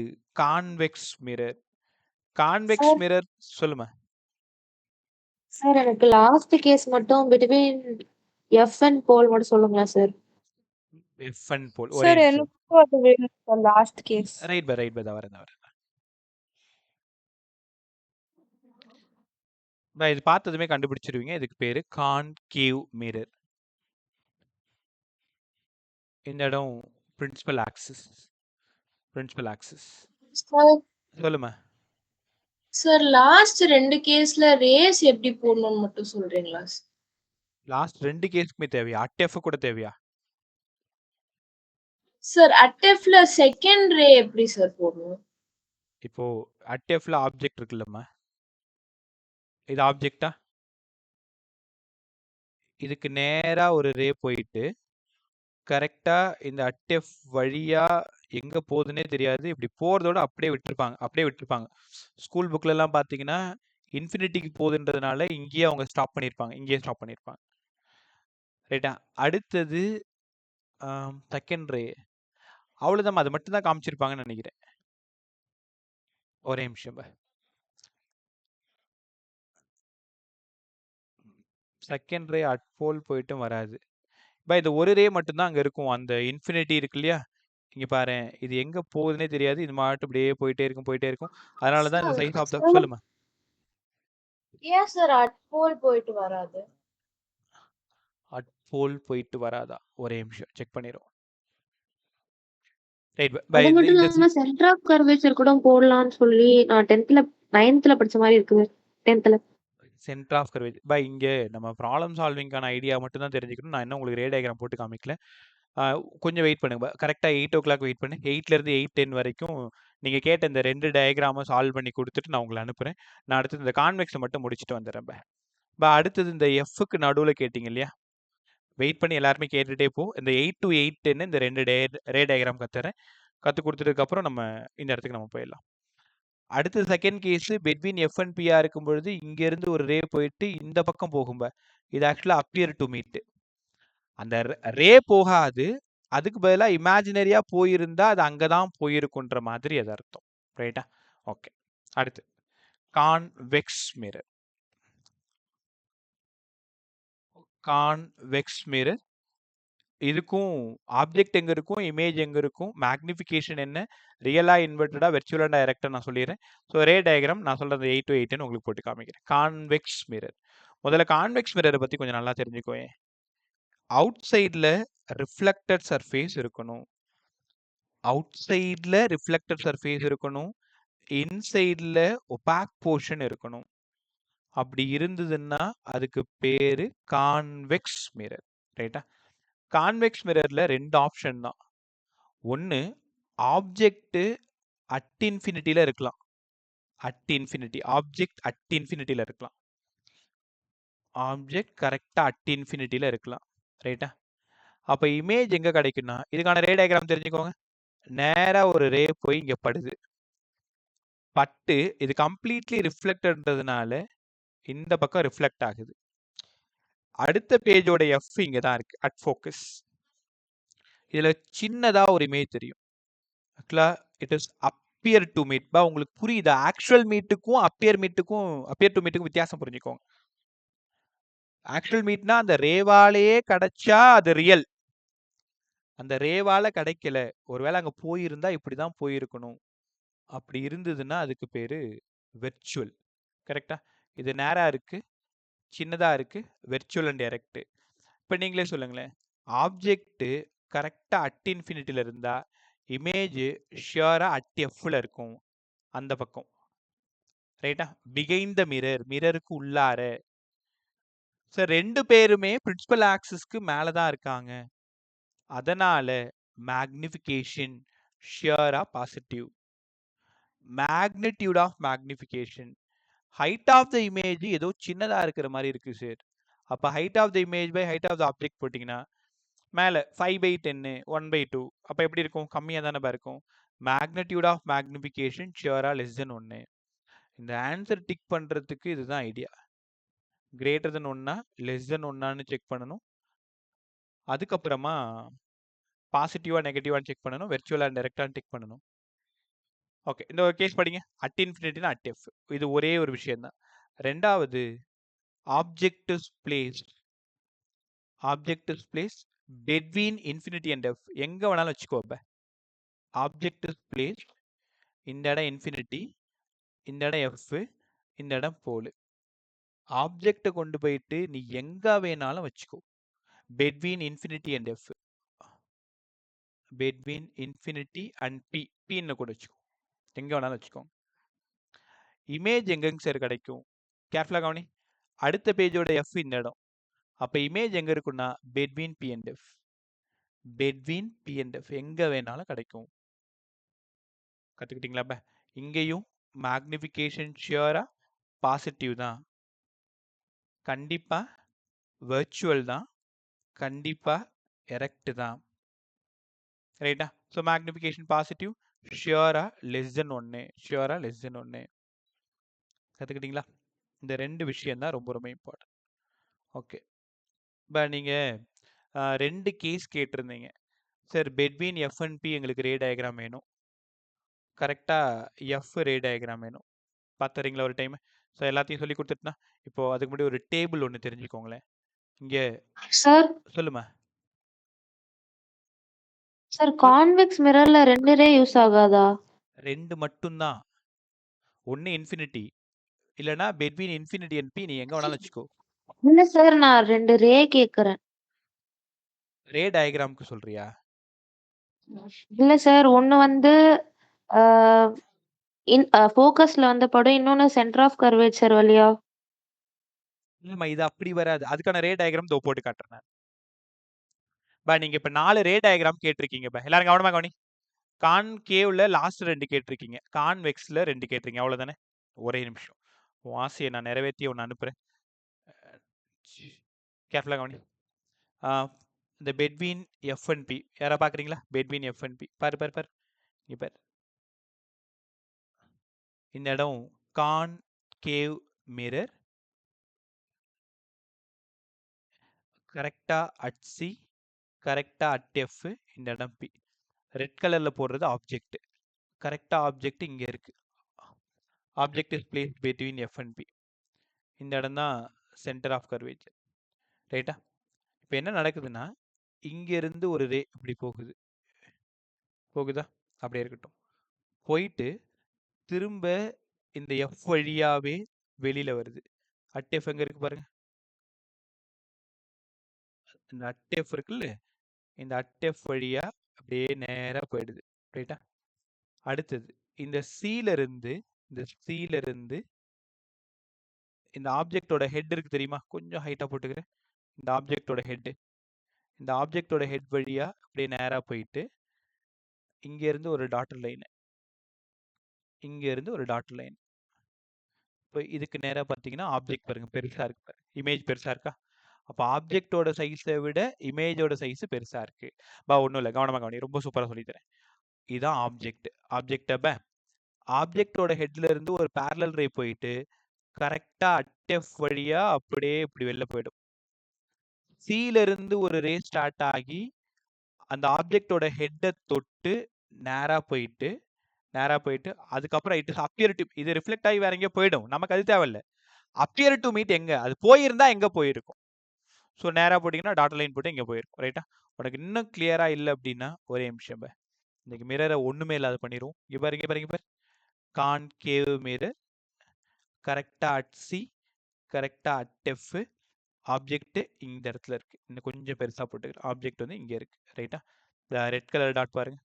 Speaker 1: கான்வெக்ஸ் மிரர். கான்வெக்ஸ் மிரர் சொல்லுமா?
Speaker 2: சார் எனக்கு லாஸ்ட் கேஸ் மட்டும் பிட்வீன் எஃப் அண்ட் போல் மட்டும் சொல்லுங்களா sir?
Speaker 1: F and pole
Speaker 2: sir எனக்கு அது வேணும் sir last case.
Speaker 1: Right bye, right bye, தான் வரேன். இது பார்த்ததுமே கண்டுபிடிச்சிருவீங்க. இதுக்கு பேரு கான்கேவ் மிரர். இந்த இடம் principal axis. Principal axis
Speaker 2: sir
Speaker 1: சொல்லுமா?
Speaker 2: சார் லாஸ்ட் ரெண்டு கேஸ்ல ரேஸ் எப்படி போடணும்னு மட்டும் சொல்றீங்களா?
Speaker 1: லாஸ்ட் 2 கேஸ்க்குமே தேவையா? அட்எஃப் கூட தேவையா?
Speaker 2: சார் அட்எஃப்ல செகண்ட் ரே எப்படி சார் போடணும்?
Speaker 1: இப்போ அட்எஃப்ல ஆப்ஜெக்ட் இருக்குல்லம்மா, இது ஆப்ஜெக்டா? இதுக்கு நேரா ஒரு ரே போயிட்டு கரெக்டா இந்த அட்எஃப் வழியா எங்க போகுதுன்னே தெரியாது. இப்படி போறதோட அப்படியே விட்டுருப்பாங்க. ஸ்கூல் புக்லலாம் பார்த்தீங்கன்னா, இன்ஃபினிட்டிக்கு போகுதுன்றதுனால இங்கேயே அவங்க ஸ்டாப் பண்ணியிருப்பாங்க. ரைட்டா? அடுத்தது செகண்ட் ரே. அவ்வளோதாம்மா. அது மட்டும் தான் காமிச்சிருப்பாங்கன்னு நினைக்கிறேன். ஒரே நிமிஷம் செகண்ட் ரே அட் போல் போயிட்டும் வராது. இது ஒரு ரே மட்டும் தான் அங்க இருக்கும். அந்த இன்ஃபினிட்டி இருக்கு இல்லையா? இங்க பாரேன். இது எங்க போகுதுன்னே தெரியாது. இது மாட்டும் இப்படியே போயிட்டே இருக்கும். அதனால தான் இந்த சைஸ் ஆஃப் த சொல்லுமா.
Speaker 2: ஏன் சார் அட் போல் போயிட்டு வராது?
Speaker 1: அட் போல் போயிட்டு வராதா? ஒரே நிமிஷம் செக் பண்ணிடுவோம். ரைட்.
Speaker 5: அது மட்டும் இல்லாம சென்டர் ஆஃப் கர்வேச்சர் கூட போடலாம்னு சொல்லி நான் 9th படிச்ச மாதிரி இருக்குது. 10th
Speaker 1: சென்டர் ஆஃப் கர்வேச்சர் இங்க நம்ம ப்ராப்ளம் சால்விங்கான ஐடியா மட்டும் தான் தெரிஞ்சுக்கணும். நான் இன்னும் உங்களுக்கு ரே டயக்ராம் போட்டு காமிக்கல. கொஞ்சம் வெயிட் பண்ணுங்க. கரெக்டா 8 o'clock வெயிட் பண்ணு. 8ல இருந்து 8:10 வரைக்கும் நீங்க கேட்ட இந்த 2 டயக்ராம சால்வ் பண்ணி கொடுத்துட்டு நான் உங்களை அனுப்புறேன். நான் அடுத்து இந்த கான்வெக்ஸை மட்டும் முடிச்சுட்டு வந்துடுறேன். அடுத்தது இந்த எஃப்க்கு நடுவில் கேட்டிங்க இல்லையா? வெயிட் பண்ணி எல்லாருமே கேட்டுட்டே போ. இந்த 8 to 8:10 இந்த 2 ரே டயக்ராம் கற்றுக் கொடுத்ததுக்கப்புறம் நம்ம இந்த இடத்துக்கு நம்ம போயிடலாம். அடுத்து second case between F and பியா இருக்கும் பொழுது இங்கேருந்து ஒரு ரே போயிட்டு இந்த பக்கம் போகும்ப இது ஆக்சுவலாக அப்பியர் டு மீட். அந்த ரே போகாது, அதுக்கு பதிலாக இமேஜினரியா போயிருந்தா அது அங்கே தான் போயிருக்குன்ற மாதிரி அது அர்த்தம். ரைட்டா? ஓகே. அடுத்து கான்வெக்ஸ் மிரர். கான்வெக்ஸ் மிரர் இதுக்கும் ஆப்ஜெக்ட் எங்க இருக்கும், இமேஜ் எங்க இருக்கும், மேக்னிஃபிகேஷன் என்ன, ரியலா இன்வெர்டடா வெர்ச்சுவலா டைரக்டா நான் சொல்லிடுறேன். ஸோ ரே டயக்ராம் நான் சொல்றது 8 to 8 உங்களுக்கு போட்டு காமிக்கிறேன். Convex mirror. முதல்ல கான்வெக்ஸ் மிரரை பத்தி கொஞ்சம் நல்லா தெரிஞ்சுக்கோங்க. அவுட் சைட்ல ரிஃப்ளெக்டட் சர்ஃபேஸ் இருக்கணும். இன்சைட்ல ஒபாக் போர்ஷன் இருக்கணும். அப்படி இருந்ததுன்னா அதுக்கு பேரு கான்வெக்ஸ் மிரர். ரைட்டா? கான்வெக்ஸ் மிரர்ல 2 ஆப்ஷன் தான். ஒன்று ஆப்ஜெக்ட் அட் இன்ஃபினிட்டியில் இருக்கலாம். ஆப்ஜெக்ட் அட் இன்ஃபினிட்டியில் இருக்கலாம். ஆப்ஜெக்ட் கரெக்டாக அட் இன்ஃபினிட்டியில் இருக்கலாம். ரைட்டா? அப்போ இமேஜ் எங்கே கிடைக்குன்னா இதுக்கான ரே டயக்ராம் தெரிஞ்சுக்கோங்க. நேராக ஒரு ரே போய் இங்கே படுது. பட்டு இது கம்ப்ளீட்லி ரிஃப்ளெக்டட்ன்றதுனால இந்த பக்கம் ரிஃப்ளெக்ட் ஆகுது. அடுத்த பேஜோட எஃப் இங்கே தான் இருக்கு, அட் ஃபோக்கஸ். இதில் சின்னதாக ஒரு இமேஜ் தெரியும். ஆக்சுவலாக it is appear to meet. உங்களுக்கு புரியுதா? ஆக்சுவல் மீட்டுக்கும் அப்பியர் டு மீட்டுக்கும் வித்தியாசம் புரிஞ்சுக்கோங்க. ஆக்சுவல் மீட்னா அந்த ரேவாலேயே கிடைச்சா அது ரியல். அந்த ரேவால கிடைக்கல, ஒருவேளை அங்கே போயிருந்தா இப்படி தான் போயிருக்கணும். அப்படி இருந்ததுன்னா அதுக்கு பேரு வெர்ச்சுவல். கரெக்டா? இது நேரா இருக்கு, சின்னதா இருக்கு, வெர்ச்சுவல் அண்ட் டைரக்ட். இப்போ நீங்களே சொல்லுங்களேன். ஆப்ஜெக்ட் கரெக்டா அட் இன்ஃபினிட்டியில் இருந்தா இமேஜ் ஷியரா அட் எஃப்ல இருக்கும் அந்த பக்கம். ரைட்டா? பிகைண்ட் த மிரருக்கு உள்ளார. சார் 2 பேருமே பிரின்சிபல் ஆக்சிஸ்க்கு மேலே தான் இருக்காங்க. அதனால மேக்னிஃபிகேஷன் ஷியரா positive. Magnitude of magnification. Height of the image ஏதோ சின்னதா இருக்கிற மாதிரி இருக்கு சார். அப்போ height of the image by height of the object போட்டிங்கன்னா மேலே 5/10 1/2 அப்போ எப்படி இருக்கும்? கம்மியாக தானே இருக்கும். மேக்னிடியூட் ஆஃப் மேக்னிஃபிகேஷன் ஷியரா லெஸ் தென் 1. இந்த ஆன்சர் டிக் பண்ணுறதுக்கு இதுதான் idea. Greater than 1 less than 1 check பண்ணணும். அதுக்கப்புறமா பாசிட்டிவா நெகட்டிவான்னு செக் பண்ணணும். வெர்ச்சுவலா டைரக்டான்னு செக் பண்ணணும். ஓகே. இந்த ஒரு கேஸ் படிங்க. அட் இன்ஃபினிட்டினா அட் எஃப். இது ஒரே ஒரு விஷயம் தான். ரெண்டாவது object is place between infinity and f. எங்க வேணாலும் வச்சுக்கோ. ஆப்ஜெக்ட் இஸ் பிளேஸ், இந்த இடம் இன்ஃபினிட்டி, இந்த இடம் எஃப், இந்த இடம் போல். ஆப்ஜெக்டை கொண்டு போயிட்டு நீ எங்க வேணாலும் வச்சுக்கோ. between infinity and f. between infinity and p. p கூட வச்சுக்கோ. எங்க வேணாலும் வச்சுக்கோங்க. இமேஜ் எங்கெங்க சார் கிடைக்கும்? கேர்ஃபுல்லா கவனி. அடுத்த பேஜோட எஃப் இந்த இடம். அப்ப இமேஜ் எங்க இருக்குன்னா between p and f. between p and f எங்க வேணாலும் கிடைக்கும். கத்துக்கிட்டீங்களா? இங்கேயும் மேக்னிஃபிகேஷன் ஷியரா பாசிட்டிவ் தான். கண்டிப்பா வெர்ச்சுவல் தான். கண்டிப்பா எரெக்ட் தான். ரைட்டா? ஸோ மேக்னிஃபிகேஷன் பாசிட்டிவ், ஷியரா லெஸ் தென் 1, ஷியரா லெஸ் தென் 1. கற்றுக்கிட்டீங்களா? இந்த 2 விஷயம் தான் ரொம்ப ரொம்ப இம்பார்ட்டன்ட். ஓகே, இப்போ நீங்கள் 2 கேஸ் கேட்டிருந்தீங்க. Sir between F and P எங்களுக்கு ரே டயக்ராம் வேணும், கரெக்டாக எஃப் ரே டயக்ராம் வேணும். பார்த்துறீங்களா ஒரு டைம்? ஸோ எல்லாத்தையும் சொல்லி கொடுத்துட்டுனா இப்போ அதுக்கு முன்னாடி ஒரு டேபிள் ஒன்று தெரிஞ்சுக்கோங்களேன். இங்கே
Speaker 5: சார்
Speaker 1: சொல்லுமா.
Speaker 5: சார் கான்வெக்ஸ் மிரர்ல 2 ரே யூஸ் ஆகாதா?
Speaker 1: 2 மட்டும்தான். ஒன்று இன்ஃபினிட்டி, இல்லைனா பெட்வீன் இன்ஃபினிட்டி அண்ட் பி நீ எங்கே வேணாலும் வச்சுக்கோ.
Speaker 5: இல்ல சார், நான் 2 ரே கேக்குறேன்.
Speaker 1: ரே டயக்ராமுக்கு சொல்றியா?
Speaker 5: இல்ல சார், ஒண்ணு வந்து ஃபோக்கஸ்ல வந்து படும், இன்னொன்னு சென்டர் ஆஃப் கர்வேச்சர் வழியா.
Speaker 1: இல்லைம்மா, இது அப்படி வராது. அதுக்கான ரே டயக்ராம் தோ போட்டு காட்டுறேன் நான். நீங்க இப்ப 4 ரே டயக்ராம் கேட்டிருக்கீங்க. எல்லாரும் கவனமா கவனி. கான்கேவ்ல லாஸ்ட் 2 கேட்டிருக்கீங்க, கான்வெக்ஸ்ல 2 கேட்டிருக்கீங்க, அவ்வளவுதானே? ஒரே நிமிஷம், உன் ஆசையை நான் நிறைவேற்றி ஒன்று அனுப்புறேன். கேர்ஃபுல்லா கவனி. இந்த பெட்வீன் எஃப் அண்ட் பி யாரா பாக்குறீங்களா? பெட்வீன் எஃப் அண்ட் பி பாரு பாரு பாரு, இங்க பாரு. இந்த இடம் கான்கேவ் மிரர், கரெக்டா அட் சி, கரெக்டா அட் எஃப். இந்த இடம் பி. ரெட் கலர்ல போடுறது ஆப்ஜெக்ட், கரெக்டா ஆப்ஜெக்ட் இங்க இருக்கு. Object is placed between F and P. இந்த இடம் தான் சென்டர் ஆஃப் கர்வேச்சர், ரைட்டா? இப்போ என்ன நடக்குதுன்னா, இங்க இருந்து ஒரு ரே இப்படி போகுது, போகுதா? அப்படியே இருக்கட்டும். போயிட்டு திரும்ப இந்த எஃப் வழியாவே வெளியில வருது. அட் எஃப் எங்க இருக்கு பாருங்க, இந்த அட் எஃப் இருக்குல்ல, இந்த அட் எஃப் வழியா அப்படியே நேரா போயிடுது, ரைட்டா? அடுத்தது இந்த சீல இருந்து, இந்த ஆப்ஜெக்டோட ஹெட் இருக்கு தெரியுமா? கொஞ்சம் ஹைட்டா போட்டுக்கிறேன். இந்த ஆப்ஜெக்டோட ஹெட், இந்த ஆப்ஜெக்டோட ஹெட் வழியா அப்படியே நேரா போயிட்டு இங்க இருந்து ஒரு டாட்டர் லைன், இங்க இருந்து ஒரு டாட்டர் லைன். இப்போ இதுக்கு நேரா பார்த்தீங்கன்னா ஆப்ஜெக்ட் பாருங்க பெருசா இருக்கு, பாருங்க இமேஜ் பெருசா இருக்கா? அப்போ ஆப்ஜெக்டோட சைஸை விட இமேஜோட சைஸ் பெருசா இருக்கு. ஒன்றும் இல்லை, கவனமா கவனி, ரொம்ப சூப்பரா சொல்லித்தரேன். இதுதான் ஆப்ஜெக்ட். ஆப்ஜெக்டோட ஹெட்ல இருந்து ஒரு பேரலல் ரே போயிட்டு கரெக்டா அட்எஃப் வழியா அப்படியே இப்படி வெளில போயிடும். சீல இருந்து ஒரு ரே ஸ்டார்ட் ஆகி அந்த ஆப்ஜெக்டோட ஹெட்டை தொட்டு நேரா போயிட்டு அதுக்கப்புறம் இட் இஸ் அப்பியர் டு, இது ரிஃப்ளெக்ட் ஆகி வேற எங்கேயோ போயிடும், நமக்கு அது தேவையில்ல. அப்பியர் டு மீட் எங்க அது போயிருந்தா எங்க போயிருக்கும்? ஸோ நேரா போட்டிங்கன்னா டாட்டர் லைன் போட்டு இங்கே போயிருக்கும், ரைட்டா? உனக்கு இன்னும் கிளியரா இல்லை அப்படின்னா ஒரே நிமிஷம், இன்னைக்கு மிரரை ஒண்ணுமே இல்லாத பண்ணிடுவோம். இங்க பாருங்க, கான்கேவ் மிரர், கரெக்டா அட் சி, கரெக்டா அட் எஃப். ஆப்ஜெக்ட் இந்த இடத்துல இருக்கு, இன்னும் கொஞ்சம் பெருசா போட்டுக்கிறேன். ஆப்ஜெக்ட் வந்து இங்க இருக்கு, ரைட்டா? இந்த ரெட் கலர் டாட் பாருங்க,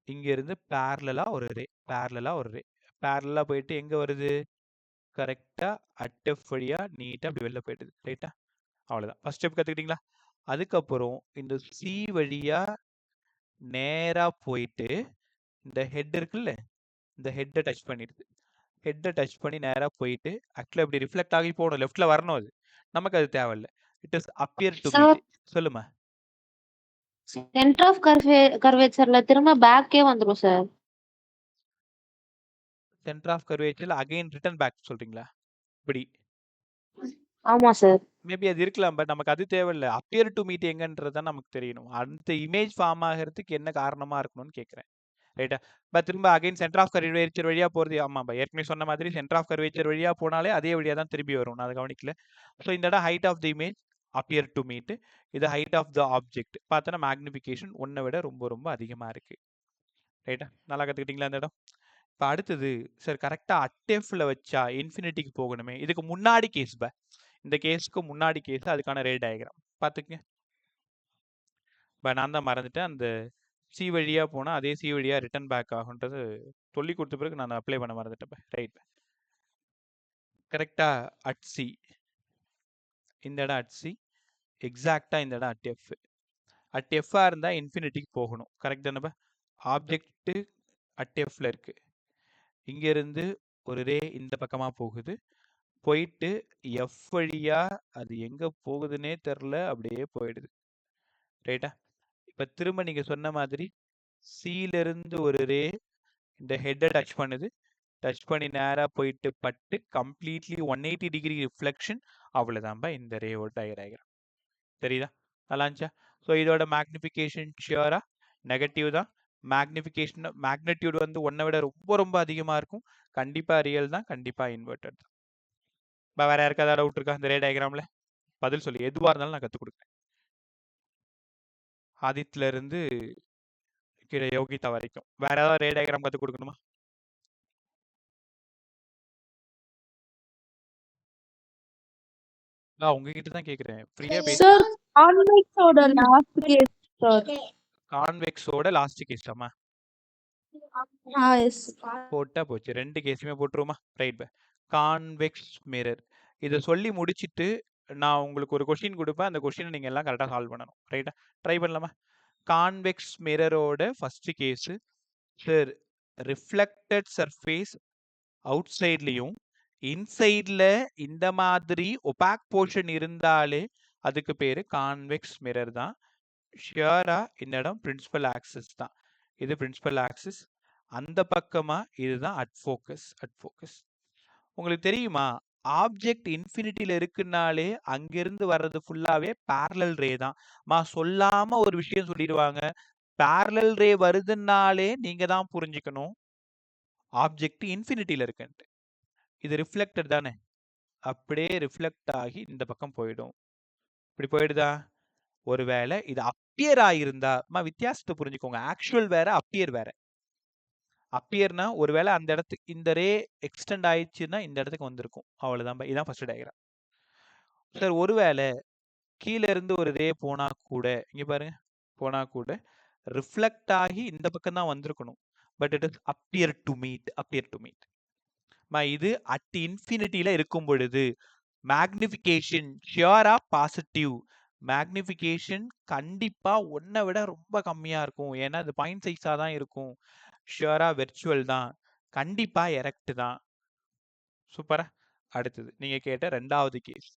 Speaker 1: இங்க இருந்து பேரலா ஒரு ரே, பேரலா போயிட்டு எங்க வருது? கரெக்டா அட் எஃப் வழியா நீட்டா அப்படி வெளில போயிடுது, ரைட்டா? அவ்வளவுதான். ஃபர்ஸ்ட் ஸ்டெப் கத்துக்கிட்டீங்களா? அதுக்கப்புறம் இந்த சி வழியா நேரா போயிட்டு இந்த ஹெட் இருக்குல்ல, இந்த ஹெட்டை டச் பண்ணிடுது. ஹெட்டை டச் பண்ணி நேரா போயிட்டு ஆக்சுவலா இப்படி ரிஃப்ளெக்ட் ஆகி போகணும், லெஃப்ட்ல வரணும். அது நமக்கு அது தேவையில்லை. It is appear to meet. சொல்லுமா.
Speaker 5: சென்டர் ஆஃப் கர்வேச்சர்ல திரும்ப பேக்கே வந்துரும் சார்.
Speaker 1: சென்டர் ஆஃப் கர்வேச்சர்ல அகைன் ரிட்டர்ன் பேக் சொல்றீங்களா? இப்படி
Speaker 5: ஆமா சார்.
Speaker 1: மேபி அது இருக்கலாம், பட் நமக்கு அது தேவையில்லை. அப்பியர் டு மீட் எங்கன்றதான் நமக்கு தெரியணும். அந்த இமேஜ் ஃபார்ம் ஆகிறதுக்கு என்ன காரணமா இருக்கணும்னு கேட்குறேன், ரைட்டா? திரும்ப அகைன் சென்டர் ஆஃப் கர்வேச்சர் வழியா போறது. ஆமா, ஏற்கனவே சொன்ன மாதிரி சென்டர் ஆஃப் கர்வேச்சர் வழியா போனாலே அதே வழியா தான் திரும்பி வரும், நான் அதை கவனிக்கல. ஸோ இந்த இடம் height of the image appear to meet, இது ஹைட் ஆஃப் த ஆப்ஜெக்ட். பார்த்தோன்னா மேக்னிஃபிகேஷன் ஒன்றை விட ரொம்ப ரொம்ப அதிகமா இருக்கு, ரைட்டா? நல்லா கத்துக்கிட்டீங்களா இந்த இடம்? இப்போ அடுத்தது சார் கரெக்டாக அட்டெஃப்ல வச்சா இன்ஃபினிட்டிக்கு போகணுமே, இதுக்கு முன்னாடி கேஸ் இந்த கேஸுக்கு முன்னாடி கேஸ், அதுக்கான ரே டயக்ராம் பார்த்துக்குங்க. நான் தான் மறந்துட்டேன், அந்த சி வழியா போனா அதே சி வழியா ரிட்டர்ன் பேக் ஆகுன்றது சொல்லி கொடுத்த பிறகு நான் அப்ளை பண்ண மறந்துட்டேன், ரைட்? கரெக்டா அட் சி, இந்த இடம் அட் சி, எக்ஸாக்டா இந்த இடம் அட் எஃப். அட் எஃப்ஆ இருந்தா இன்ஃபினிட்டிக்கு போகணும், கரெக்ட் தானே? ஆப்ஜெக்ட் அட் எஃப்ல இருக்கு, இங்க இருந்து ஒரு ரே இந்த பக்கமா போகுது, போயிட்டு எஃப் வழியா அது எங்க போகுதுன்னே தெரில அப்படியே போயிடுது, ரைட்டா? இப்ப திரும்ப நீங்க சொன்ன மாதிரி சில இருந்து ஒரு ரே இந்த ஹெட்டை டச் பண்ணுது. டச் பண்ணி நேரா போயிட்டு பட்டு கம்ப்ளீட்லி 180 டிகிரி ரிஃப்ளெக்ஷன். அவ்வளோதான்பா இந்த ரேவோட டயக்ராம். தெரியுதா? நல்லா இருந்துச்சா? ஸோ இதோட மேக்னிஃபிகேஷன் ஷியரா நெகட்டிவ் தான். மேக்னிடியூட் வந்து 1 விட ரொம்ப ரொம்ப அதிகமாக இருக்கும். கண்டிப்பாக ரியல் தான், கண்டிப்பாக இன்வெர்டட் தான். வேற யாருக்காவது டவுட் இருக்கா இந்த ரே டயக்ராம்ல? பதில் சொல்லி எதுவாக இருந்தாலும் நான் கற்றுக் கொடுக்குறேன். ஆதித்ல இருந்து கீழே யோகிதா வரைக்கும். வேற ஏதாவது ரே டயக்ராம் கற்றுக் கொடுக்கணுமா? உங்ககிட்ட தான் கேட்குறேன். ஃப்ரீயா பேசி.
Speaker 6: சார் கான்வெக்ஸோட லாஸ்ட் கேஸ் சார்.
Speaker 1: கான்வெக்ஸோட லாஸ்ட் கேஸாமா?
Speaker 6: எஸ்
Speaker 1: போட்டா போச்சு. 2 கேஸுமே போட்டுருவோமா? ரைட். Convex mirror. இதை சொல்லி முடிச்சிட்டு நான் உங்களுக்கு ஒரு கொஸ்டின் கொடுப்பேன். அந்த கொஸ்டினை நீங்கள் எல்லாம் கரெக்டாக சால்வ் பண்ணணும். ரைட்டா? ட்ரை பண்ணலாமா? கான்வெக்ஸ் மிரரோட first case sir, reflected surface out சைட்லையும் இன்சைடில் இந்த மாதிரி ஒபாக் போர்ஷன் இருந்தாலே அதுக்கு பேர் கான்வெக்ஸ் மிரர் தான். ஷியரா இந்த இடம் பிரின்சிபல் ஆக்சிஸ் தான். இது பிரின்சிபல் ஆக்சிஸ். அந்த பக்கமா இதுதான் அட் ஃபோக்கஸ். உங்களுக்கு தெரியுமா, ஆப்ஜெக்ட் இன்ஃபினிட்டியில் இருக்குன்னாலே அங்கிருந்து வர்றது ஃபுல்லாவே பேரலல் ரே தான். சொல்லாம ஒரு விஷயம் சொல்லிடுவாங்க. பேரலல் ரே வருதுன்னாலே நீங்க தான் புரிஞ்சுக்கணும் ஆப்ஜெக்ட் இன்ஃபினிட்டியில் இருக்குன்ட்டு. இது ரிஃப்ளெக்டட் தானே, அப்படியே ரிஃப்ளெக்ட் ஆகி இந்த பக்கம் போயிடும். இப்படி போயிடுதா? ஒருவேளை இது அப்பியர் ஆகியிருந்தா, வித்தியாசத்தை புரிஞ்சுக்கோங்க. ஆக்சுவல் வேற, அப்பியர் வேற. அப்பியர்னா ஒருவேளை அந்த இடத்துக்கு இந்த ரே எக்ஸ்டெண்ட் ஆயிடுச்சுன்னா இந்த இடத்துக்கு வந்திருக்கும். அவ்வளவுதான். இதான் ஃபர்ஸ்ட் டயக்ராம். சார், ஒருவேளை கீழே இருந்து ஒரு ரே போனா கூட, இங்க பாருங்க, போனா கூட ரிஃப்ளெக்ட் ஆகி இந்த பக்கம் தான் வந்திருக்கணும். But it is appear to meet. இது அட் இன்ஃபினிட்டியில இருக்கும் பொழுது மேக்னிஃபிகேஷன் ஷியரா பாசிட்டிவ். மேக்னிஃபிகேஷன் கண்டிப்பா 1 விட ரொம்ப கம்மியா இருக்கும். ஏன்னா அது பாயிண்ட் சைஸா தான் இருக்கும். ஷியரா வெர்ச்சுவல் தான், கண்டிப்பா எரெக்ட் தான். சூப்பரா. அடுத்தது நீங்க கேட்ட ரெண்டாவது case.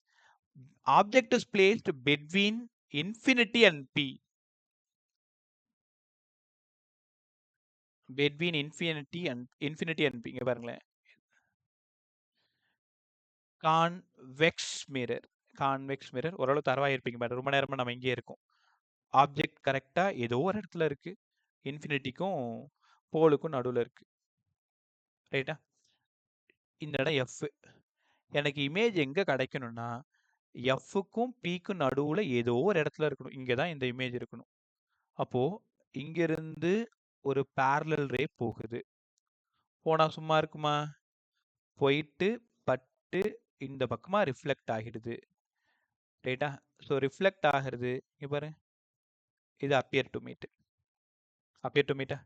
Speaker 1: Object is placed between infinity and P. Between infinity and P. இங்க பாருங்களேன், கான்வெக்ஸ் மிரர். ஓரளவு தரவா இருப்பீங்க பாரு. ரொம்ப நேரமா நம்ம இங்கே இருக்கோம். ஆப்ஜெக்ட் கரெக்டா ஏதோ ஒரு இடத்துல இருக்கு, இன்ஃபினிட்டிக்கும் போலுக்கும் நடுவில் இருக்கு. ரைட்டா? இந்த இடம் எஃப். எனக்கு இமேஜ் எங்க கிடைக்கணும்னா எஃப்க்கும் பிக்கும் நடுவுல ஏதோ ஒரு இடத்துல இருக்கணும். இங்க தான் இந்த இமேஜ் இருக்கணும். அப்போ இங்கிருந்து ஒரு பேரலல் ரே போகுது. போனா சும்மா இருக்குமா? போயிட்டு பட்டு இந்த பக்கமா ரிஃப்ளெக்ட் ஆகிடுது. ரைட்டா? ஸோ ரிஃப்ளெக்ட் ஆகிறது இங்க பாரு, இது அப்பியர் டு மீட்டா?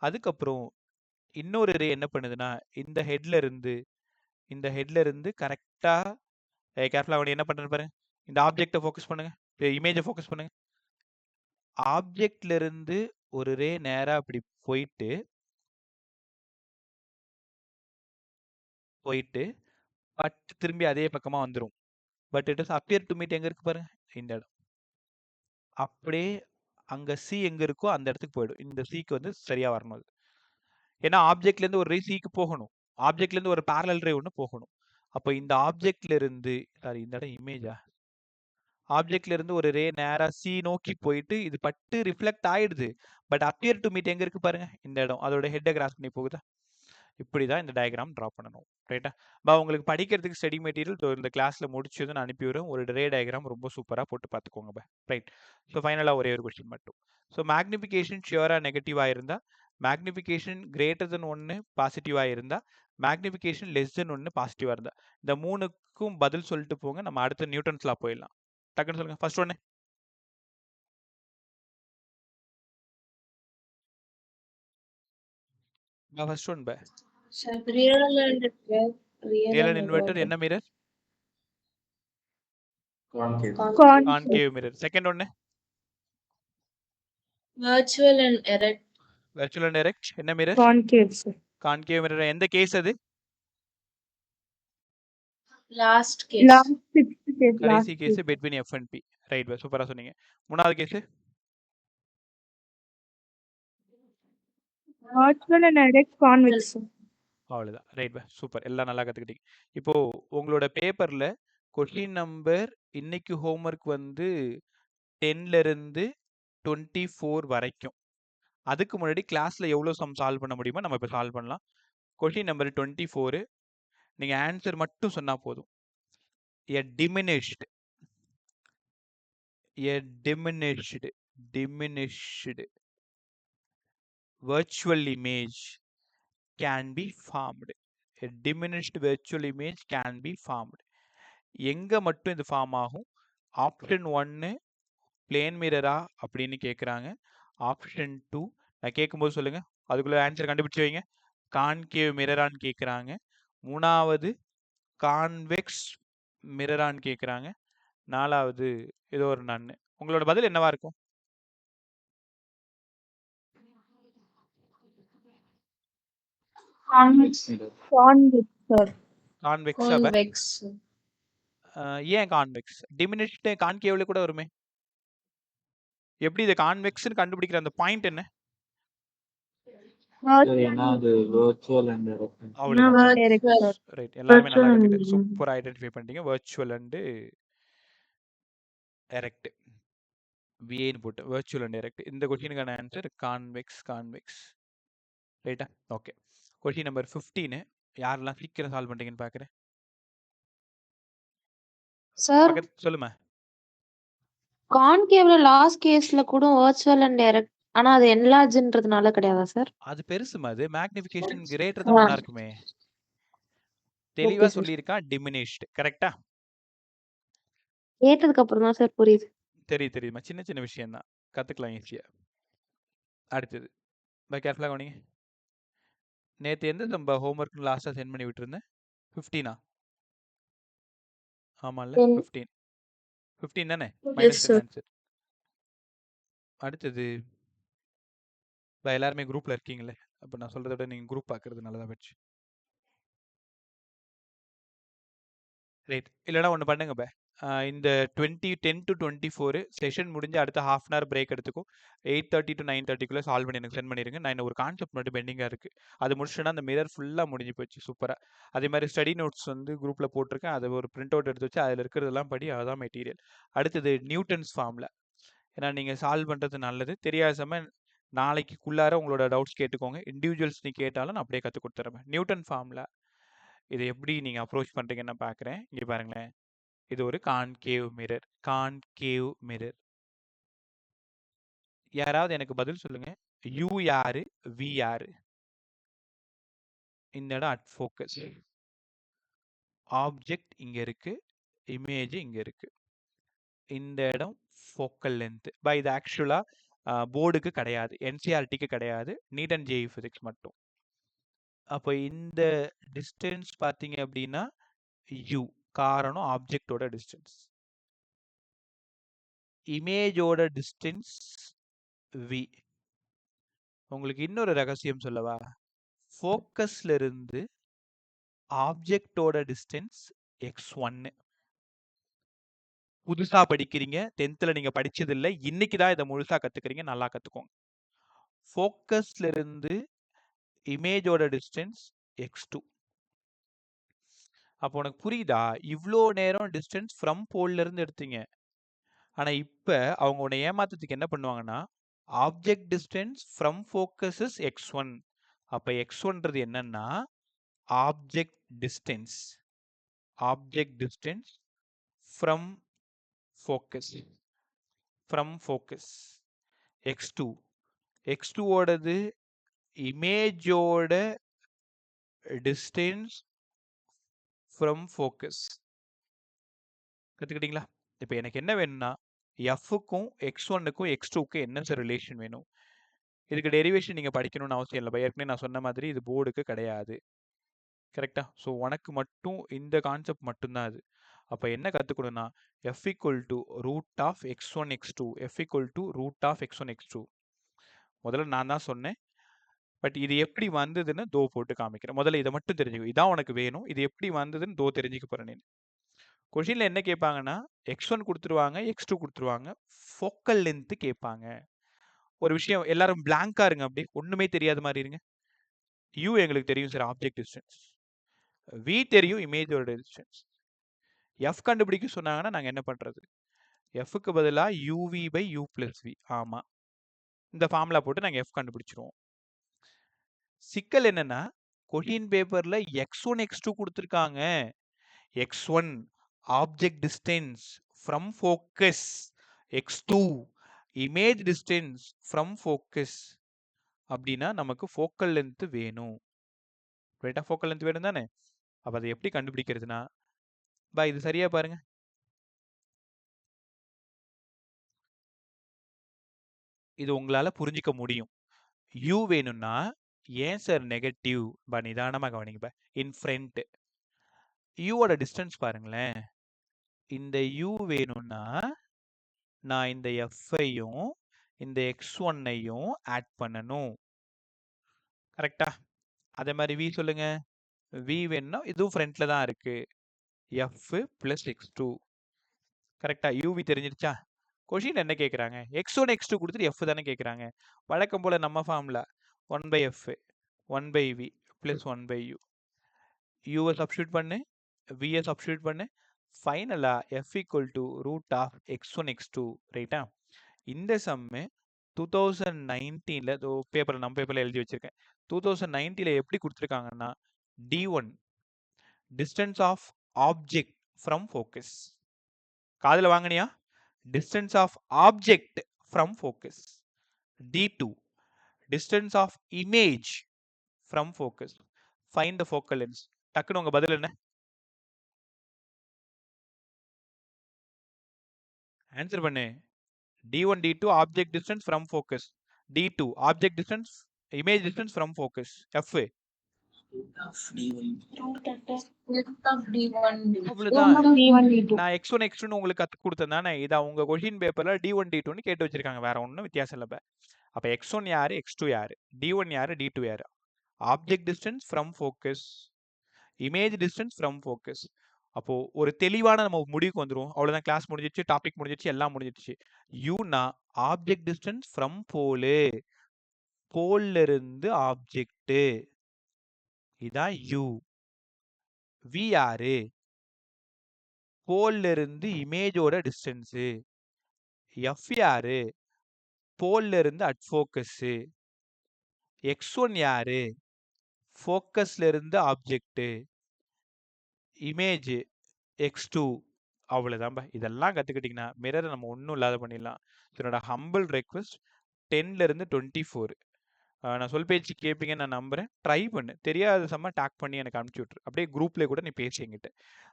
Speaker 1: அதுக்கப்புறம் இன்னொரு ரே என்ன பண்ணுதுன்னா இந்த ஹெட்ல இருந்து கரெக்டா கேர்ஃபுல்லா அவன் என்ன பண்றது பாருங்க. இந்த ஆப்ஜெக்டை ஃபோக்கஸ் பண்ணுங்க, இமேஜை ஃபோக்கஸ் பண்ணுங்க. ஆப்ஜெக்ட்ல இருந்து ஒரு ரே நேரா அப்படி போயிட்டு பட் திரும்பி அதே பக்கமா வந்துடும். But it is appear to meet எங்க இருக்கு பாருங்க, இந்த இடம். அப்படியே அங்க சி எங்க இருக்கோ அந்த இடத்துக்கு போயிடும். இந்த சிக்கு வந்து சரியா வரணும் அது. ஏன்னா ஆப்ஜெக்ட்ல இருந்து ஒரு ரே சிக்கு போகணும், ஆப்ஜெக்ட்ல இருந்து ஒரு பேரலல் ரே ஒன்று போகணும். அப்போ இந்த ஆப்ஜெக்ட்ல இருந்து இந்த இடம் இமேஜா, ஆப்ஜெக்ட்ல இருந்து ஒரு ரே நேரா சி நோக்கி போயிட்டு இது பட்டு ரிஃப்ளெக்ட் ஆயிடுது. பட் அப்பியர் டு மீட் எங்க இருக்கு பாருங்க, இந்த இடம். அதோட ஹெட்டை கிராஸ் பண்ணி போகுதா? இப்படிதான் இந்த டயக்ராம் டிரா பண்ணணும். ரைட்டா? உங்களுக்கு படிக்கிறதுக்கு ஸ்டடி மெட்டீரியல் இந்த கிளாஸ்ல முடிச்சதுன்னு அனுப்பி விடுறேன். ஒரு ரே டயக்ராம் ரொம்ப சூப்பரா போட்டு பார்த்துக்கோங்க. ரைட். ஸோ ஃபைனலா ஒரே ஒரு கொஸ்டின் மட்டும். ஸோ மேக்னிஃபிகேஷன் ஷியரா நெகட்டிவா இருந்தா, மேக்னிஃபிகேஷன் கிரேட்டர் தென் 1 பாசிட்டிவா இருந்தா, மேக்னிஃபிகேஷன் லெஸ் தென் 1 பாசிட்டிவா இருந்தா, இந்த 3க்கும் பதில் சொல்லிட்டு போங்க. நம்ம அடுத்த நியூட்டன்ஸ் லா போயிடலாம். டக்குன்னு சொல்லுங்க. ஃபர்ஸ்ட் ஒன்னு first one by
Speaker 2: real
Speaker 1: real inverter என்ன மிரர்? Concave mirror. செகண்ட் ஒன்னு
Speaker 2: virtual and erect.
Speaker 1: Virtual and direct என்ன மிரர்? Concave mirror. எந்த கேஸ் அது?
Speaker 2: Last case.
Speaker 1: கடைசி case between F and P. Right, சூப்பரா சொன்னீங்க. மூணாவது case
Speaker 6: virtual and direct convex.
Speaker 1: அவ்வளோதான். Right super. எல்லாம் நல்லா கற்றுக்கிட்டீங்க. இப்போது உங்களோட பேப்பரில் கொஷின் நம்பர் இன்னைக்கு ஹோம்ஒர்க் வந்து 10லேருந்து 24 வரைக்கும். அதுக்கு முன்னாடி கிளாஸில் எவ்வளோ சம் சால்வ் பண்ண முடியுமோ நம்ம இப்போ சால்வ் பண்ணலாம். கொஷின் நம்பர் 24 நீங்கள் ஆன்சர் மட்டும் சொன்னால் போதும். எ diminished virtual image can be formed. A diminished virtual image can be formed. எங்க மட்டும் இது ஃபார்ம் ஆகும்? ஆப்ஷன் 1 பிளேன் மிரரா அப்படின்னு கேட்குறாங்க. ஆப்ஷன் 2 நான் கேட்கும்போது சொல்லுங்க, அதுக்குள்ள ஆன்சர் கண்டுபிடிச்சு வைங்க. கான்கேவ் மிரரான்னு கேட்குறாங்க. 3வது கான்வெக்ஸ் மிரரான்னு கேட்குறாங்க. 4வது ஏதோ ஒரு நன்னு. உங்களோட பதில் என்னவா இருக்கும்?
Speaker 6: Convex, sir.
Speaker 1: கான்வெக்ஸ்.
Speaker 2: கான்வெக்ஸ்.
Speaker 1: ஏன் கான்வெக்ஸ்? டிமினிஷ்டு கான்கேவ்ல கூட வருமே. எப்படி இது கான்வெக்ஸ்னு கண்டுபிடிக்கிற அந்த பாயிண்ட் என்ன?
Speaker 4: ஏன்னா அது virtual and direct.
Speaker 1: அவ்வளவுதான்.
Speaker 6: Direct, sir.
Speaker 1: ரைட். எல்லாருமே நல்லா கத்துக்கிட்டு சூப்பர் ஐடென்டிஃபை பண்ணிட்டீங்க. Virtual and direct. விஏன்னு போட்டு வர்ச்சுவல் அண்ட் டைரக்ட். இந்த கொஸ்டினுக்கான ஆன்சர் கான்வெக்ஸ். ரைட்டா? ஓகே. கொஸ்டின் நம்பர் 15 யாரெல்லாம் சீக்கிரம் சால்வ் பண்றீங்கன்னு பார்க்குறேன்.
Speaker 5: சார்
Speaker 1: சொல்லுமா.
Speaker 5: கான்கேவ்ல லாஸ்ட் கேஸ்ல கூட virtual and direct ஆனா அது enlargeன்றதுனால கிடையாதா சார்?
Speaker 1: அது பெருசுமா, அது மேக்னிஃபிகேஷன் கிரேட்டர் தான் ஒண்ணா இருக்குமே. தெளிவா சொல்லியிருக்கா டிமினிஷ்டு. கரெக்டா?
Speaker 5: கேட்டதுக்கு அப்புறம் தான் சார் புரியுது.
Speaker 1: தெரியுமா, சின்ன விஷயம் தான், கத்துக்கலாம் ஈஸியா. அடுத்தது கேர்ஃபுல்லாக கவனிங்க. நேற்று எந்த நம்ம ஹோம்ஒர்க் லாஸ்ட்டாக சென்ட் பண்ணி விட்டுருந்தேன்? 15ஆ? ஆமாம்ல 15 தானே? -10 ஆன்சர். அடுத்தது எல்லாருமே குரூப்ல இருக்கீங்களே, அப்போ நான் சொல்றத விட நீங்கள் குரூப் பார்க்கறது நல்லதா போச்சு. ரைட். இல்லைனா ஒன்று பண்ணுங்க இந்த 10 to 24 செஷன் முடிஞ்சு அடுத்த ஹாஃப் அன் ஹவர் பிரேக் எடுத்துக்கும். 8:30 to 9:30 சால்வ் பண்ணி எனக்கு சென்ட் பண்ணிடுங்க. நான் இன்னும் ஒரு கான்செப்ட் மட்டும் பெண்டிங்காக இருக்குது, அது முடிச்சுன்னா அந்த மிரர் ஃபுல்லாக முடிஞ்சு போச்சு. சூப்பராக. அதே மாதிரி ஸ்டடி நோட்ஸ் வந்து குரூப்பில் போட்டிருக்கேன், அதை ஒரு பிரிண்ட் அவுட் எடுத்து வச்சு அதில் இருக்கிறதெல்லாம் படி, அதுதான் மெட்டீரியல். அடுத்தது நியூட்டன்ஸ் ஃபார்முலா. ஏன்னா நீங்கள் சால்வ் பண்ணுறது நல்லது. தெரியாத சமயம் நாளைக்குள்ளார உங்களோட டவுட்ஸ் கேட்டுக்கோங்க. இண்டிவிஜுவல்ஸ் நீ கேட்டாலும் நான் அப்படியே கற்றுக் கொடுத்துறேன். நியூட்டன் ஃபார்முலா இதை எப்படி நீங்கள் அப்ரோச் பண்ணுறீங்கன்னு நான் பார்க்குறேன். இங்கே பாருங்களேன், இது ஒரு கான்கேவ் மிரர். யாராவது எனக்கு பதில் சொல்லுங்க. யூ யாரு, வி யாரு? இந்த இடம் அட் ஃபோக்கஸ். ஆப்ஜெக்ட் இங்க இருக்கு, இமேஜ் இங்க இருக்கு. இந்த இடம் ஃபோக்கல் லென்த். இது ஆக்சுவலா போர்டுக்கு கிடையாது, என்சிஆர்டிக்கு கிடையாது, நீட் அண்ட் ஜேஇ பிசிக்ஸ் மட்டும். அப்போ இந்த டிஸ்டன்ஸ் பார்த்தீங்க அப்படின்னா யூ, காரணம் ஆப்ஜெக்டோட டிஸ்டன்ஸ். இமேஜோட டிஸ்டன்ஸ் வி. உங்களுக்கு இன்னொரு ரகசியம் சொல்லவா? ஃபோக்கஸ்ல இருந்து ஆப்ஜெக்டோட டிஸ்டன்ஸ் x1. புதுசா படிக்கிறீங்க, 10th நீங்க படிச்சது இல்லை, இன்னைக்கு தான் இதை முழுசா கத்துக்கிறீங்க, நல்லா கத்துக்கோங்க. ஃபோக்கஸ்ல இருந்து இமேஜோட டிஸ்டன்ஸ் x2. அப்போ உனக்கு புரியுதா? இவ்வளோ நேரம் டிஸ்டன்ஸ் ஃப்ரம் போல்ல இருந்து எடுத்தீங்க. ஆனா இப்ப அவங்க உன்னை ஏமாத்துறதுக்கு என்ன பண்ணுவாங்கன்னா, object distance from focus is x1. அப்ப x1ன்றது என்னன்னா object distance from focus. x2 ஓடது இமேஜோட டிஸ்டன்ஸ் ஃப்ரம் ஃபோக்கஸ். கத்துக்கிட்டீங்களா? இப்போ எனக்கு என்ன வேணும்னா எஃப்க்கும் x1க்கும் x2க்கும் என்ன சார் ரிலேஷன் வேணும்? இதுக்கு டெரிவேஷன் நீங்க படிக்கணும்னு அவசியம் இல்லை. ஏற்கனவே நான் சொன்ன மாதிரி இது போர்டுக்கு கிடையாது. கரெக்டா? ஸோ உனக்கு மட்டும் இந்த கான்செப்ட் மட்டும்தான் அது. அப்போ என்ன கற்றுக்கணும்னா f √of x1 x2, f √of x1 x2. முதல்ல நான் தான் சொன்னேன், பட் இது எப்படி வந்ததுன்னு தோ போட்டு காமிக்கிறேன். முதல்ல இதை மட்டும் தெரிஞ்சுக்கோ, இதான் உனக்கு வேணும். இது எப்படி வந்ததுன்னு தோ தெரிஞ்சுக்க போறேன். நான் கொஷின்ல என்ன கேட்பாங்கன்னா x1 கொடுத்துருவாங்க, x2 கொடுத்துருவாங்க, ஃபோக்கல் லென்த் கேட்பாங்க. ஒரு விஷயம் எல்லாரும் பிளாங்கா இருங்க, அப்படியே ஒண்ணுமே தெரியாத மாதிரி இருங்க. யூ எங்களுக்கு தெரியும் சார், ஆப்ஜெக்ட் டிஸ்டன்ஸ். வி தெரியும், இமேஜோட டிஸ்டன்ஸ். எஃப் கண்டுபிடிக்க சொன்னாங்கன்னா நாங்க என்ன பண்றது? எஃப்க்கு பதிலா UV by U plus V. ஆமா, இந்த ஃபார்முலா போட்டு நாங்க எஃப் கண்டுபிடிச்சிருவோம். சிக்கல் என்னன்னா, கொஷின் பேப்பர்ல x1 x2 கொடுத்துருக்காங்க. x1 object distance from focus, x2 image distance from focus. அப்படின்னா நமக்கு ஃபோக்கல் லென்த் வேணும். ரைட்டா? ஃபோக்கல் லென்த் வேணும் தானே? அப்ப அதை எப்படி கண்டுபிடிக்கிறதுனா, இது சரியா பாருங்க. இது உங்களால புரிஞ்சிக்க முடியும். யூ வேணும்னா ஏன் சார் நெகட்டிவ்? நிதானமா கவனிங்க. இன் ஃப்ரண்ட் யூவோட டிஸ்டன்ஸ் பாருங்களேன். இந்த யூ வேணும்னா நான் இந்த எஃப்ஐயும் இந்த x1ஐயும் ஆட் பண்ணணும். கரெக்டா? அதே மாதிரி வி சொல்லுங்க. வி வேணும்னா இதுவும் ஃப்ரண்ட்ல தான் இருக்கு. F plus x2. கரெக்டா? யூவி தெரிஞ்சிருச்சா? கொஷின் என்ன கேட்குறாங்க? x1 x2 கொடுத்துட்டு எஃப் தானே கேட்குறாங்க. வழக்கம் போல நம்ம formula 1/f 1/v plus 1/u. யூவை substitute பண்ணு, வியை சப்ஸ்டியூட் பண்ணு. ஃபைனலா f equal to root of x1 x2. ரைட்டா? இந்த சம்மு 2019ல பேப்பர் நம்ம பேப்பர்ல எழுதி வச்சிருக்கேன். 2019ல எப்படி கொடுத்துருக்காங்கன்னா, d1 distance of object from focus. காதுல வாங்கினியா? Distance of object from focus. d2 distance of image from focus. Find the focal lens. டக்குன்னு உங்க பதில் என்ன? ஆன்சர் பண்ணு. d1 d2 object distance from focus. d2 object distance image distance from focus. f அவ்வளவுதான். நான் x1 x2 உங்களுக்கு கத்து கொடுத்தேன் தானே. இதை உங்க கொஷின் பேப்பர்ல d1 d2 கேட்டு வச்சிருக்காங்க. வேற ஒன்றும் வித்தியாசம் இல்லை. அப்ப x1 யாரு, x2 யாரு, d1 யாரு, d2 யாரு? Object distance from focus, image distance from focus. அப்போ ஒரு தெளிவான நம்ம முடிவுக்கு வந்துரும். அவ்வளவுதான். கிளாஸ் முடிஞ்சிச்சு, டாபிக் முடிஞ்சிச்சு, எல்லாம் முடிஞ்சிச்சு. யூனா ஆப்ஜெக்ட் டிஸ்டன்ஸ் ஃப்ரம் போலு, போல்ல இருந்து ஆப்ஜெக்ட். இதான் யூ. வி யாரு? போல்ல இருந்து இமேஜோட டிஸ்டன்ஸ். எஃப் யாரு? போல்ல இருந்து அட் ஃபோக்கஸ். x1 யாரு? ஃபோக்கஸ்ல இருந்து ஆப்ஜெக்ட். Image x2. அவ்வளவுதான். இதெல்லாம் கத்துக்கிட்டீங்கன்னா மிரரை நம்ம ஒன்றும் இல்லாத பண்ணிடலாம். என்னோட ஹம்பிள் ரெக்வெஸ்ட் 10ல இருந்து 24. நான் சொல் பேச்சு கேட்பீங்கன்னு நான் நம்புறேன். ட்ரை பண்ணு. தெரியாத சம்ம டேக் பண்ணி எனக்கு அனுப்பிச்சு விட்ரு. அப்படியே குரூப்ல கூட நீ பேசி என்கிட்ட.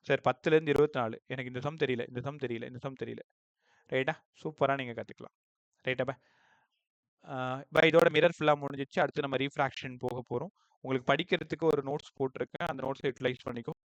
Speaker 1: சார் 10ல இருந்து 24 எனக்கு இந்த சம் தெரியல, இந்த சம் தெரியல, இந்த சம் தெரியல. ரைட்டா? சூப்பரா நீங்க கத்துக்கலாம். ரைட்டா? இதோட மிரர் ஃபுல்லா முடிஞ்சிச்சு. அடுத்து நம்ம ரீஃப்ராக்ஷன் போக போறோம். உங்களுக்கு படிக்கிறதுக்கு ஒரு நோட்ஸ் போட்டிருக்கேன். அந்த நோட்ஸை யூட்டிலைஸ் பண்ணிக்கோ.